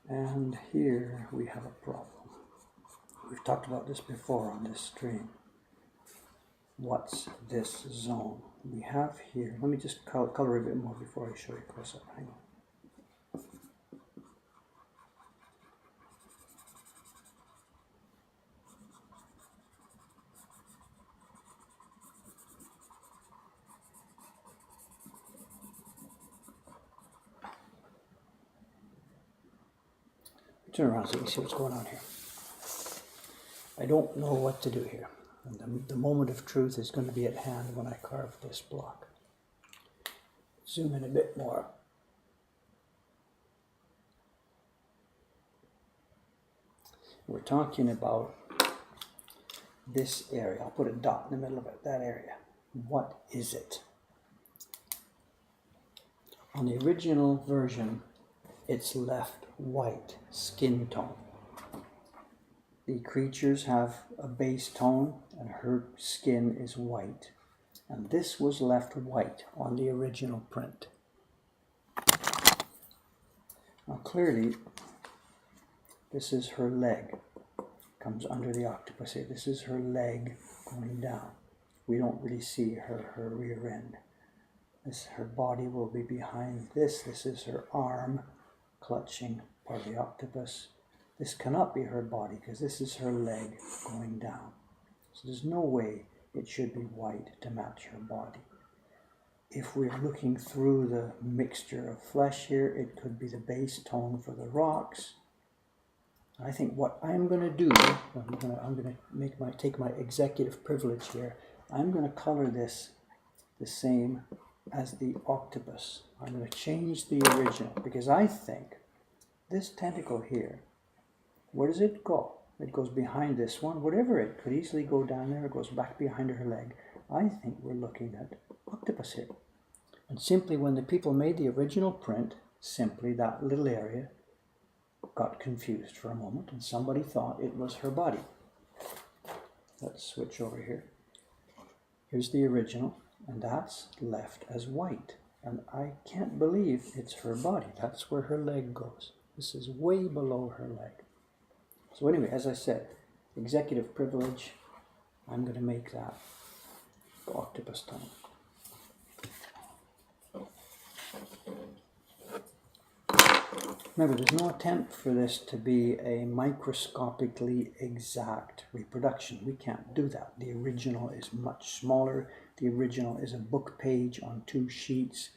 And here we have a problem. We've talked about this before on this stream. What's this zone? We have here, let me just color a bit more before I show you close up. Hang on. Turn around so you can see what's going on here. I don't know what to do here. And the moment of truth is going to be at hand when I carve this block. Zoom in a bit more. We're talking about this area. I'll put a dot in the middle of it, that area. What is it? On the original version, it's left white skin tone. The creatures have a base tone and her skin is white. And this was left white on the original print. Now clearly, this is her leg. Comes under the octopus here. This is her leg going down. We don't really see her rear end. Her body will be behind this. This is her arm clutching part of the octopus. This cannot be her body because this is her leg going down. So there's no way it should be white to match her body. If we're looking through the mixture of flesh here, it could be the base tone for the rocks. I think what I'm going to do, I'm going to take my executive privilege here. I'm going to color this the same as the octopus. I'm going to change the original because I think this tentacle here, where does it go? It goes behind this one. Whatever, it could easily go down there. It goes back behind her leg. I think we're looking at octopus here. And simply when the people made the original print, simply that little area got confused for a moment and somebody thought it was her body. Let's switch over here. Here's the original, and that's left as white. And I can't believe it's her body. That's where her leg goes. This is way below her leg. So anyway, as I said, executive privilege, I'm going to make that the octopus tone. Remember, there's no attempt for this to be a microscopically exact reproduction. We can't do that. The original is much smaller. The original is a book page on 2 sheets.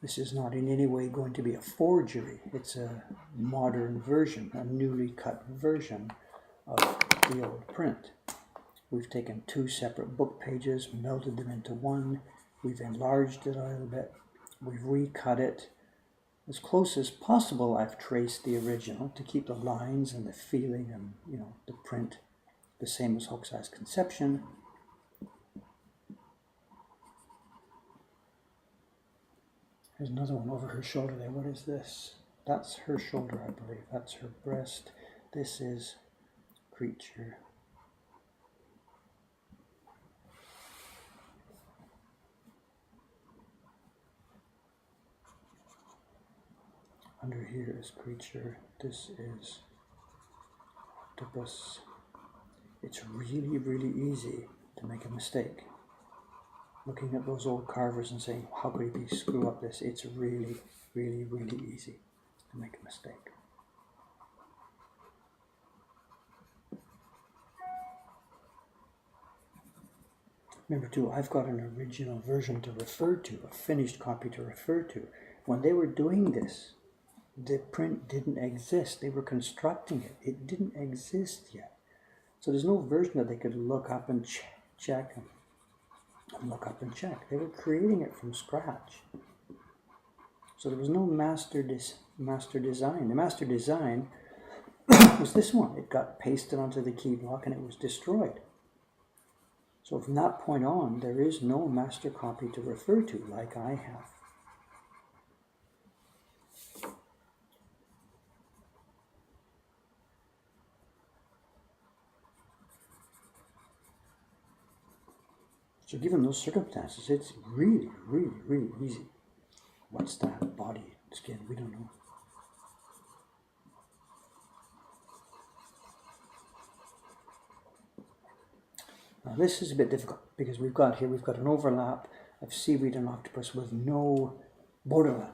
This is not in any way going to be a forgery. It's a modern version, a newly cut version of the old print. We've taken two separate book pages, melded them into one. We've enlarged it a little bit. We've recut it. As close as possible, I've traced the original to keep the lines and the feeling and, you know, the print the same as Hokusai's conception. There's another one over her shoulder there. What is this? That's her shoulder, I believe. That's her breast. This is creature. Under here is creature. This is octopus. It's really, really easy to make a mistake. Looking at those old carvers and saying, how could he screw up this? It's really, really, really easy to make a mistake. Remember too, I've got an original version to refer to, a finished copy to refer to. When they were doing this, the print didn't exist. They were constructing it. It didn't exist yet. So there's no version that they could look up and check and look up and check. They were creating it from scratch. So there was no master design. The master design was this one. It got pasted onto the key block and it was destroyed. So from that point on, there is no master copy to refer to like I have. So given those circumstances, it's really, really, really easy. What's that? Body, skin, we don't know. Now this is a bit difficult because we've got an overlap of seaweed and octopus with no borderline.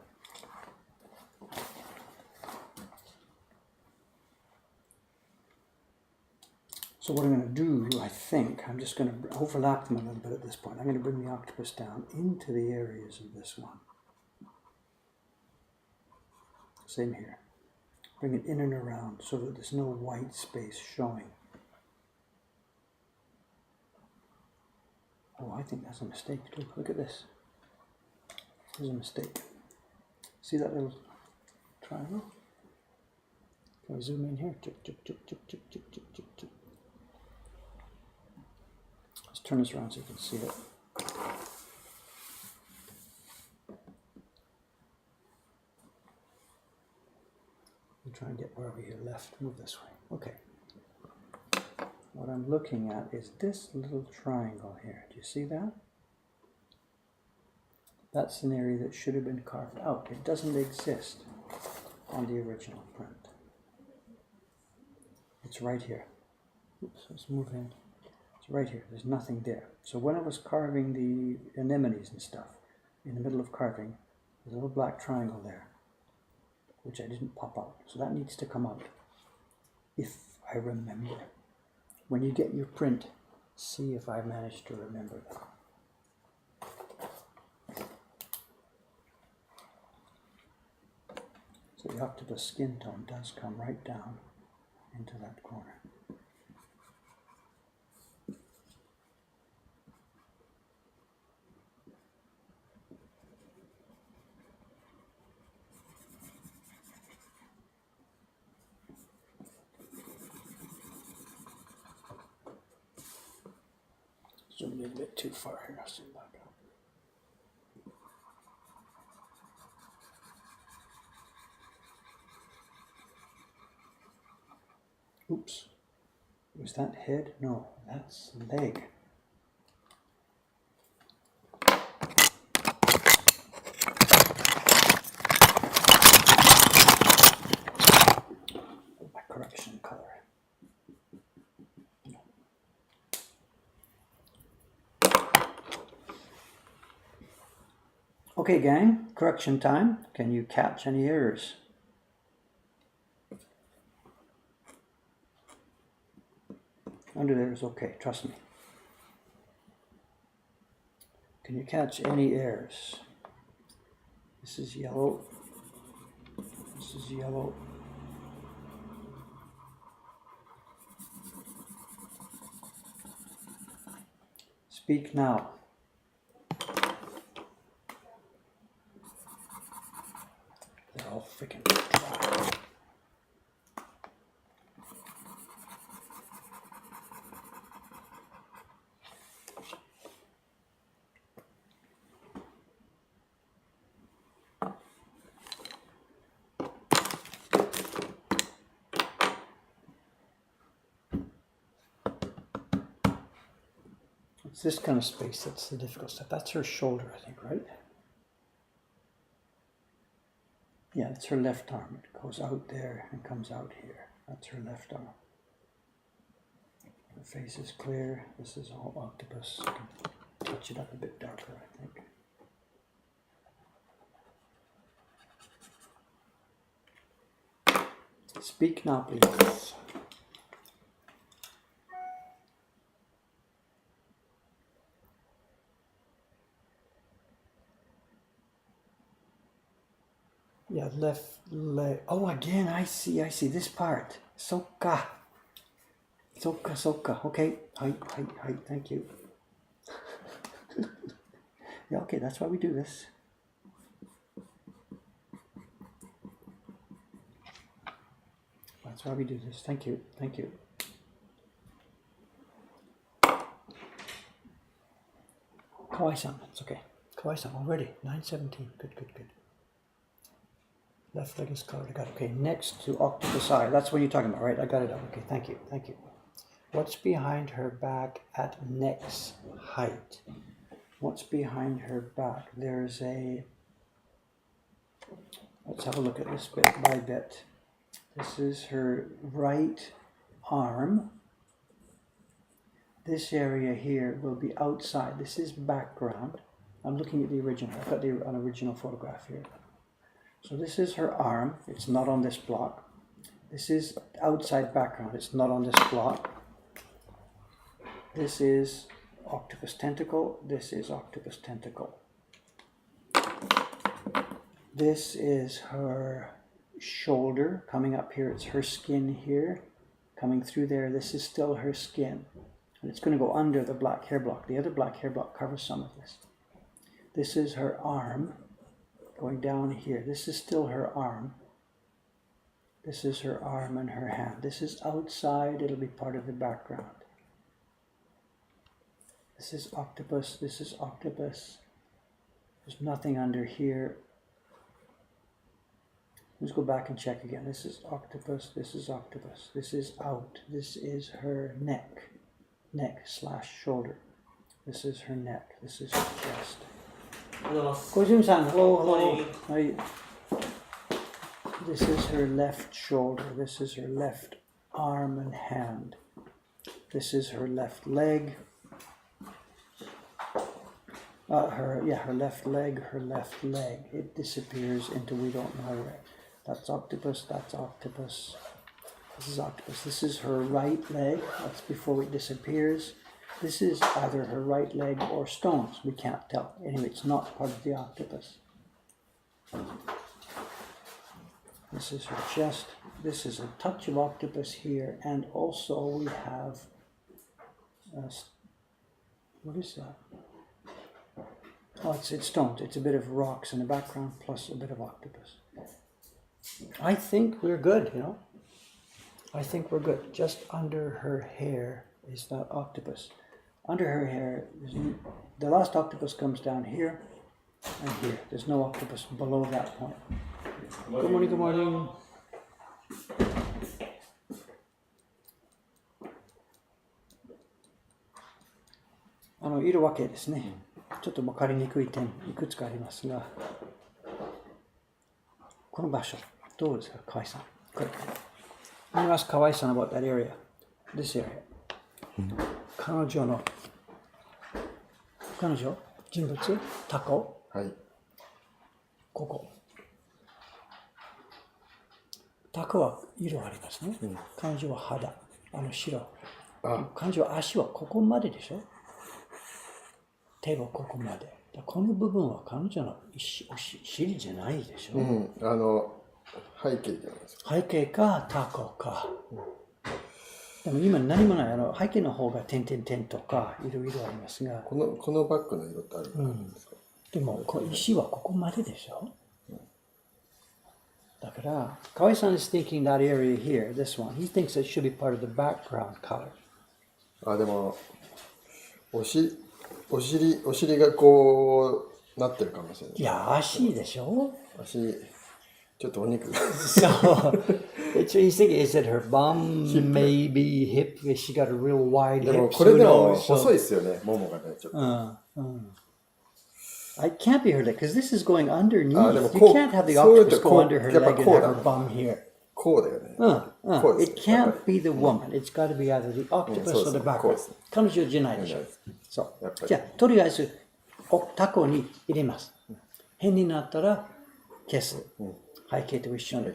So what I'm going to do, I think, I'm just going to overlap them a little bit at this point. I'm going to bring the octopus down into the areas of this one. Same here. Bring it in and around so that there's no white space showing. Oh, I think that's a mistake too. Look at this. There's a mistake. See that little triangle? Can we zoom in here? Tick, tick, tick, tick, tick, tick, tick, tick, tick. Let's turn this around so you can see it. I'm trying to get where over here left. Move this way. Okay. What I'm looking at is this little triangle here. Do you see that? That's an area that should have been carved out. It doesn't exist on the original print. It's right here. Oops, let's move in. It's right here. There's nothing there. So when I was carving the anemones and stuff, in the middle of carving, there's a little black triangle there, which I didn't pop out. So that needs to come out, if I remember. When you get your print, see if I managed to remember that. So the octopus skin tone does come right down into that corner. Zoomed in a bit too far here. I'll zoom back up. Oops. Was that head? No, that's leg. Oh, my correction color. Okay, gang, correction time. Can you catch any errors? Under there is okay, trust me. Can you catch any errors? This is yellow. This is yellow. Speak now. They're all freaking dry. It's this kind of space that's the difficult stuff. That's her shoulder, I think, right? Yeah, that's her left arm. It goes out there and comes out here. That's her left arm. Her face is clear. This is all octopus. I can touch it up a bit darker, I think. Speak now, please. Yeah, left leg. Oh, again, I see this part. Sokka. Okay. Hi, thank you. Yeah, okay, that's why we do this. That's why we do this. Thank you. Kawai-san, it's okay. Kawai-san, already, 9:17. Good. Left leg is covered. I got it. Okay, next to octopus eye. That's what you're talking about, right? I got it up. Okay, thank you. What's behind her back at neck's height? What's behind her back? There's a... Let's have a look at this bit by bit. This is her right arm. This area here will be outside. This is background. I'm looking at the original. I've got an original photograph here. So this is her arm. It's not on this block. This is outside background. It's not on this block. This is octopus tentacle. This is octopus tentacle. This is her shoulder coming up here. It's her skin here coming through there. This is still her skin. And it's going to go under the black hair block. The other black hair block covers some of this. This is her arm going down here. This is still her arm. This is her arm and her hand. This is outside. It'll be part of the background. This is octopus. This is octopus. There's nothing under here. Let's go back and check again. This is octopus. This is octopus. This is out. This is her neck. Neck/shoulder. This is her neck. This is her chest. Kojun-san, hello. Hi. This is her left shoulder. This is her left arm and hand. This is her left leg. Her left leg, It disappears into we don't know where. That's octopus. This is octopus. This is her right leg. That's before it disappears. This is either her right leg or stones. We can't tell. Anyway, it's not part of the octopus. This is her chest. This is a touch of octopus here. And also we have... what is that? Oh, it's stones. It's a bit of rocks in the background plus a bit of octopus. I think we're good, you know. I think we're good. Just under her hair is that octopus. Under her hair, the last octopus comes down here and here. There's no octopus below that point. Good morning. 色分けですね。ちょっと分かりにくい点いくつかありますが、この場所どうですか、河合さん。これ。I asked 河合さん about that area. This area. 彼女人物タコ。はい。ここ。タコは色ありますね。彼女は肌。白。彼女は足はここまででしょ。手はここまで。この部分は彼女のお尻じゃないでしょ。背景じゃないですか。背景かタコか。でも今何もない。背景の方が点々点とかいろいろありますが。このバッグの色ってあるんですか？でも石はここまででしょ。だから、河合さん is thinking that area here, this one. He thinks it should be part of the background color. でもお尻がこうなってるかもしれない。いや、足でしょ。足ちょっとお肉が。So, he's thinking, is it her bum, maybe hip? She got a real wide hip. でもこれでも細いですよね、ももがね、ちょっと。It can't be her leg, because this is going underneath. You can't have the そういう octopus と go under her やっぱ leg こ and う have だ her bum here. こうだよね。こうです It can't be the woman. It's got to be either the octopus or the こうで background. す。彼女じゃないでしょ。そやっぱり。う。じゃあ、とりあえず、タコに入れます。変になったら消す。背景と一緒に。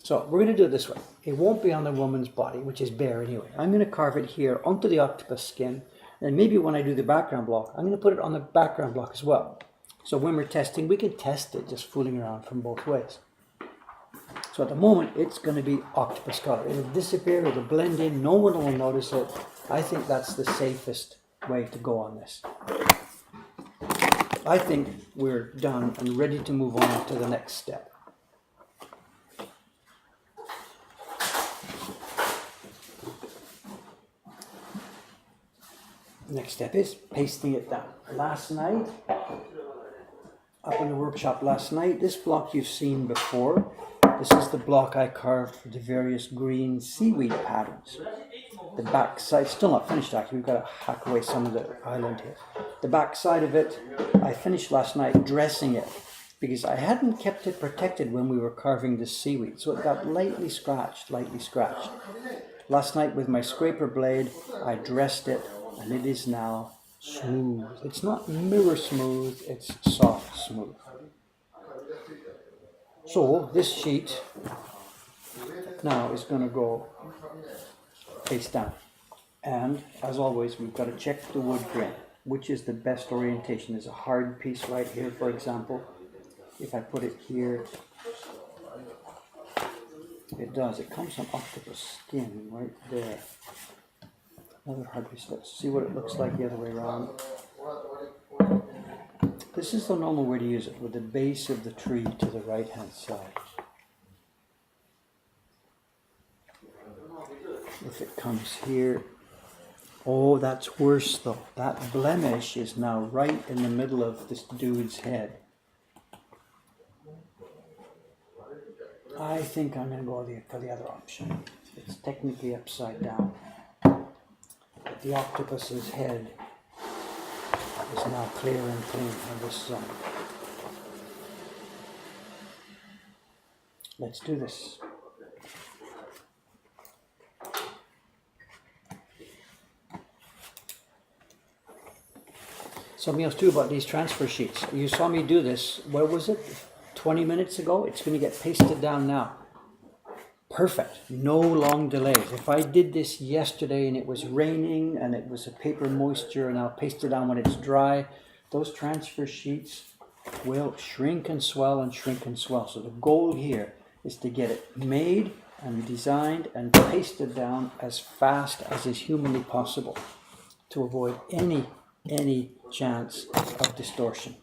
So, we're going to do it this way. It won't be on the woman's body, which is bare anyway. I'm going to carve it here onto the octopus skin. And maybe when I do the background block, I'm going to put it on the background block as well. So when we're testing, we can test it just fooling around from both ways. So at the moment, it's going to be octopus color. It'll disappear, it'll blend in, no one will notice it. I think that's the safest way to go on this. I think we're done and ready to move on to the next step. Next step is pasting it down. Last night, up in the workshop last night, this block you've seen before. This is the block I carved for the various green seaweed patterns. The back side, still not finished actually, we've got to hack away some of the island here. The back side of it, I finished last night dressing it because I hadn't kept it protected when we were carving the seaweed. So it got lightly scratched. Last night with my scraper blade, I dressed it and it is now smooth. It's not mirror smooth, it's soft smooth. So this sheet now is going to go face down. And as always, we've got to check the wood grain, which is the best orientation. There's a hard piece right here, for example. If I put it here, it does. It comes from octopus skin right there. Another hard piece. Let's see what it looks like the other way around. This is the normal way to use it, with the base of the tree to the right hand side. If it comes here, oh, that's worse though. That blemish is now right in the middle of this dude's head. I think I'm going to go for the other option. It's technically upside down. The octopus's head is now clear and clean on this side. Let's do this. Something else too about these transfer sheets. You saw me do this, where was it? 20 minutes ago? It's going to get pasted down now. Perfect. No long delays. If I did this yesterday and it was raining and it was a paper moisture and I'll paste it down when it's dry, those transfer sheets will shrink and swell and shrink and swell. So the goal here is to get it made and designed and pasted down as fast as is humanly possible to avoid any chance of distortion.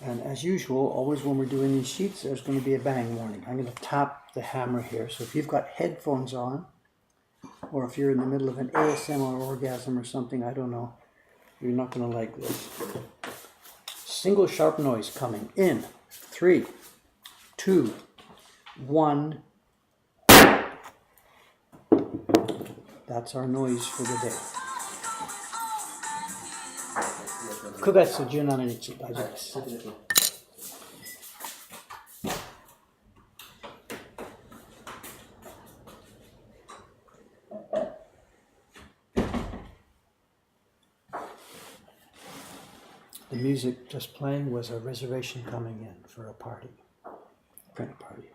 And as usual, always when we're doing these sheets, there's going to be a bang warning. I'm going to tap the hammer here. So if you've got headphones on, or if you're in the middle of an ASMR orgasm or something, I don't know, you're not going to like this. Single sharp noise coming in. 3, 2, 1. That's our noise for the day. 9月17日、大丈夫です。先ですね。The music just playing was a reservation coming in for a party, print party.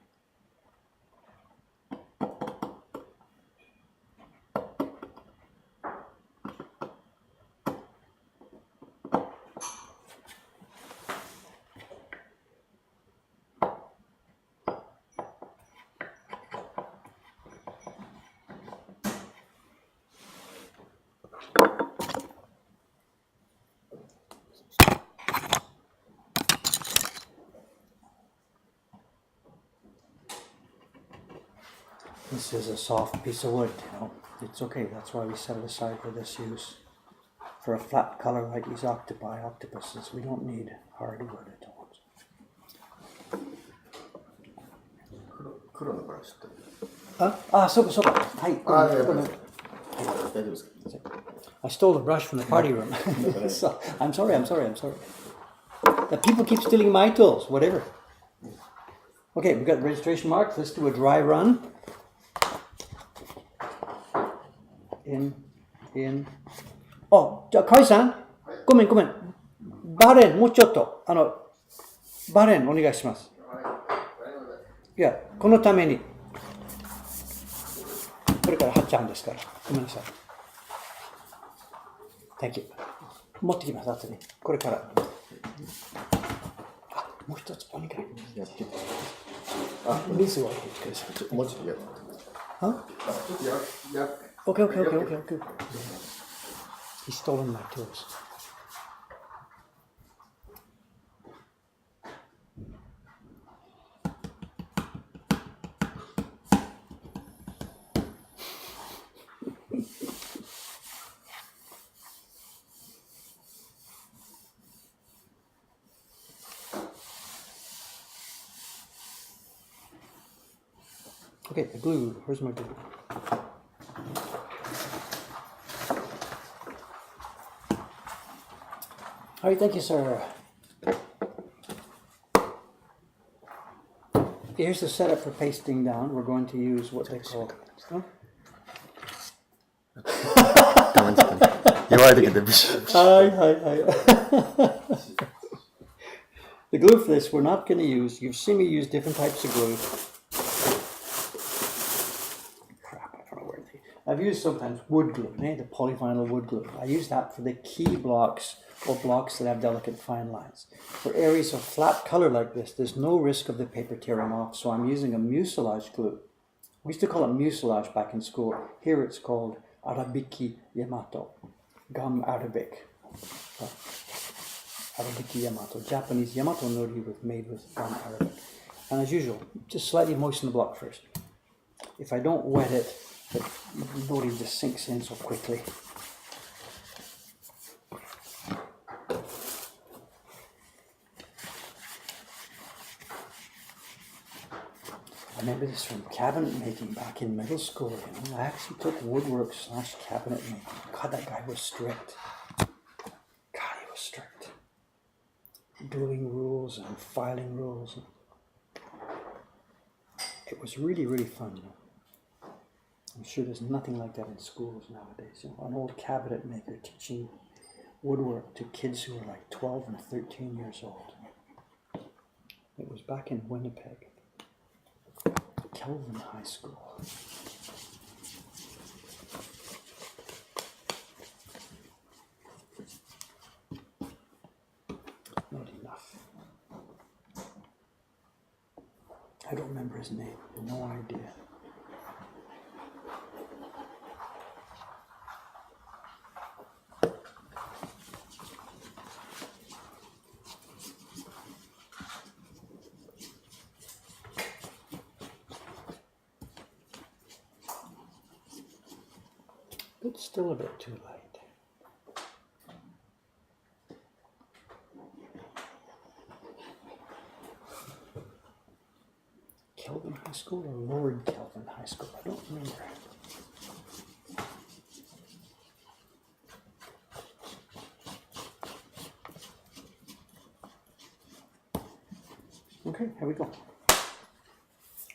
This is a soft piece of wood, you know. It's okay, that's why we set it aside for this use. For a flat color like these octopuses, we don't need hard wood at all. 黒のブラシって。そうか。はい。大丈夫ですか。 I stole the brush from the party room. So, I'm sorry. The people keep stealing my tools, whatever. Okay, we've got the registration mark. Let's do a dry run. In. Oh, じゃあ、カイさん、ごめん。バレン、もうちょっと。バレン、お願いします。いや、このために。これから貼っちゃうんですから。ごめんなさい。Thank you. 持ってきます、後に。これから。もう一つお願い。やって水を置いてください。もうちょっとやって。ちょっとや。Okay. He's stolen my tools. Okay, the glue. Where's my glue? All right, thank you, sir. Here's the setup for pasting down. We're going to use what they call... Huh? 弱い時でビシッ。The glue for this, we're not going to use... You've seen me use different types of glue. Crap, I don't know where they... I've used sometimes wood glue, the polyvinyl wood glue. I use that for the key blocks or blocks that have delicate fine lines. For areas of flat color like this, there's no risk of the paper tearing off, so I'm using a mucilage glue. We used to call it mucilage back in school. Here it's called Arabiki Yamato, gum Arabic. Arabiki Yamato, Japanese Yamato nori made with gum Arabic. And as usual, just slightly moisten the block first. If I don't wet it, the nori just sinks in so quickly. I remember this from cabinet making back in middle school. I actually took woodwork / cabinet making. God, that guy was strict. God, he was strict. Gluing rules and filing rules. It was really, really fun. I'm sure there's nothing like that in schools nowadays. An old cabinet maker teaching woodwork to kids who were like 12 and 13 years old. It was back in Winnipeg. Kelvin High School. Not enough. I don't remember his name. No idea. It's still a bit too light. Kelvin High School or Lord Kelvin High School? I don't remember. Okay, here we go.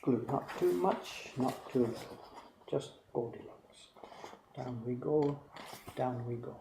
Glue, not too much, not too little, just Goldilocks. Down we go, down we go.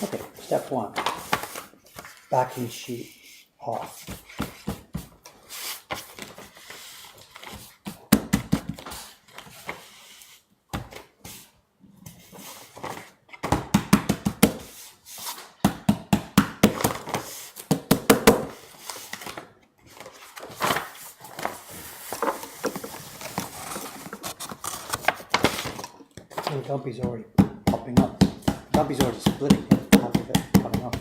Okay, step one, backing sheet off. The dumpy's already popping up. The dumpy's already splitting, half of it coming up.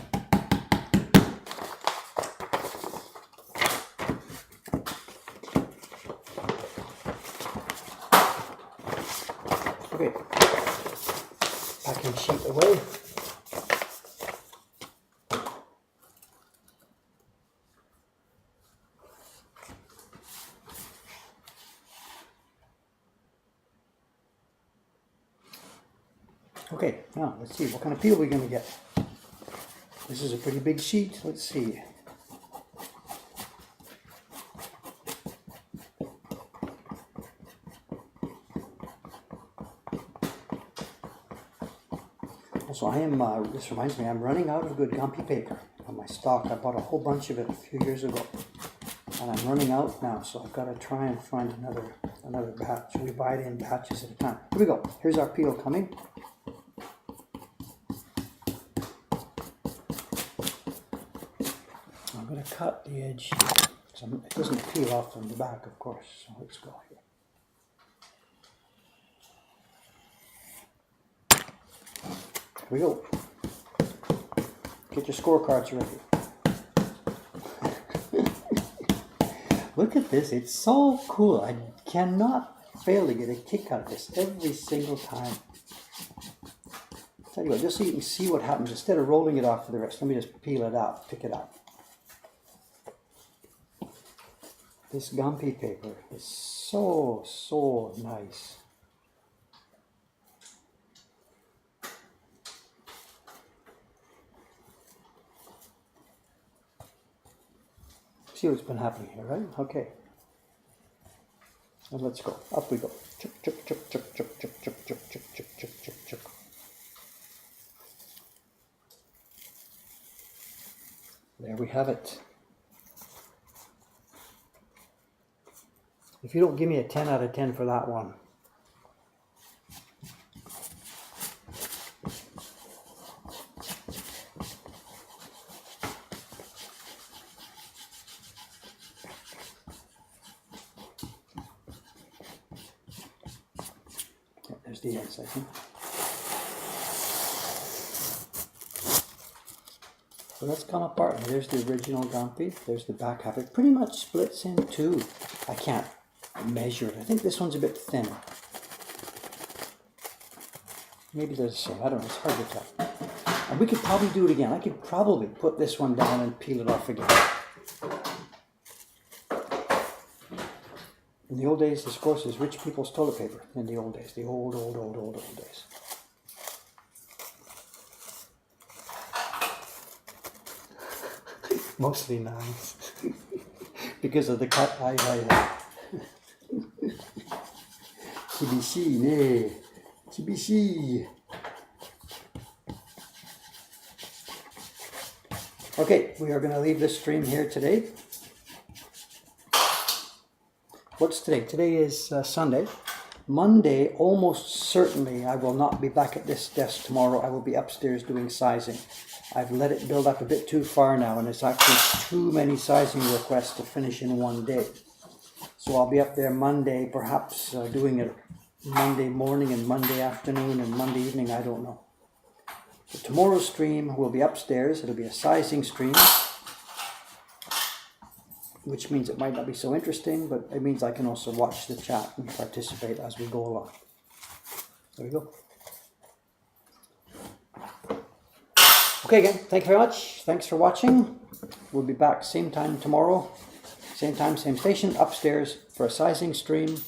Okay, packing sheet away. Okay, now let's see what kind of peel we're going to get. This is a pretty big sheet. Let's see. Also, this reminds me, I'm running out of good Gumpy paper on my stock. I bought a whole bunch of it a few years ago. And I'm running out now, so I've got to try and find another batch. We buy it in batches at a time. Here we go. Here's our peel coming. I'm going to cut the edge here. So it doesn't peel off from the back, of course. So let's go here. Here we go. Get your scorecards ready. Look at this, it's so cool. I cannot fail to get a kick out of this every single time. Tell you what, just so you can see what happens, instead of rolling it off for the rest, let me just peel it out, pick it out. This Gumpy paper is so, so nice. See what's been happening here, right? Okay. And let's go. Up we go. Chuk, chuk, chuk, chuk, chuk, chuk, chuk, chuk, chuk, chuk, chuk, chuk, chuk. There we have it. If you don't give me a 10 out of 10 for that one. There's the ends, I think. So let's come apart. There's the original Gumpy. There's the back half. It pretty much splits in two. I can't measure it. I think this one's a bit thinner. Maybe there's some. I don't know. It's hard to tell. And we could probably do it again. I could probably put this one down and peel it off again. In the old days, this, of course, is rich people's toilet paper. In the old days. The old days. Mostly nice. Because of the cut I have. Chibishi, ne. Chibishi. Okay, we are going to leave this stream here today. What's today? Today is Sunday. Monday, almost certainly, I will not be back at this desk tomorrow. I will be upstairs doing sizing. I've let it build up a bit too far now, and it's actually too many sizing requests to finish in one day. So I'll be up there Monday, perhaps doing it Monday morning and Monday afternoon and Monday evening, I don't know. So tomorrow's stream will be upstairs. It'll be a sizing stream, which means it might not be so interesting, but it means I can also watch the chat and participate as we go along. There we go. Okay, again, thank you very much. Thanks for watching. We'll be back same time tomorrow. Same time, same station, upstairs for a sizing stream.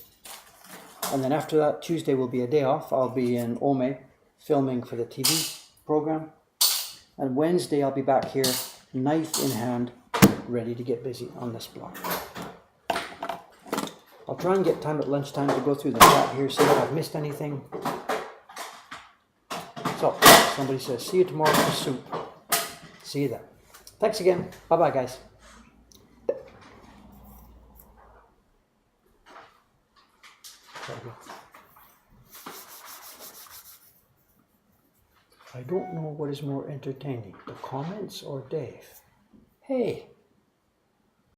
And then after that, Tuesday will be a day off. I'll be in Ome filming for the TV program. And Wednesday, I'll be back here, knife in hand, ready to get busy on this block. I'll try and get time at lunchtime to go through the chat here, see if I've missed anything. So, somebody says, see you tomorrow for soup. See you then. Thanks again. Bye-bye, guys. I don't know what is more entertaining, the comments or Dave. Hey!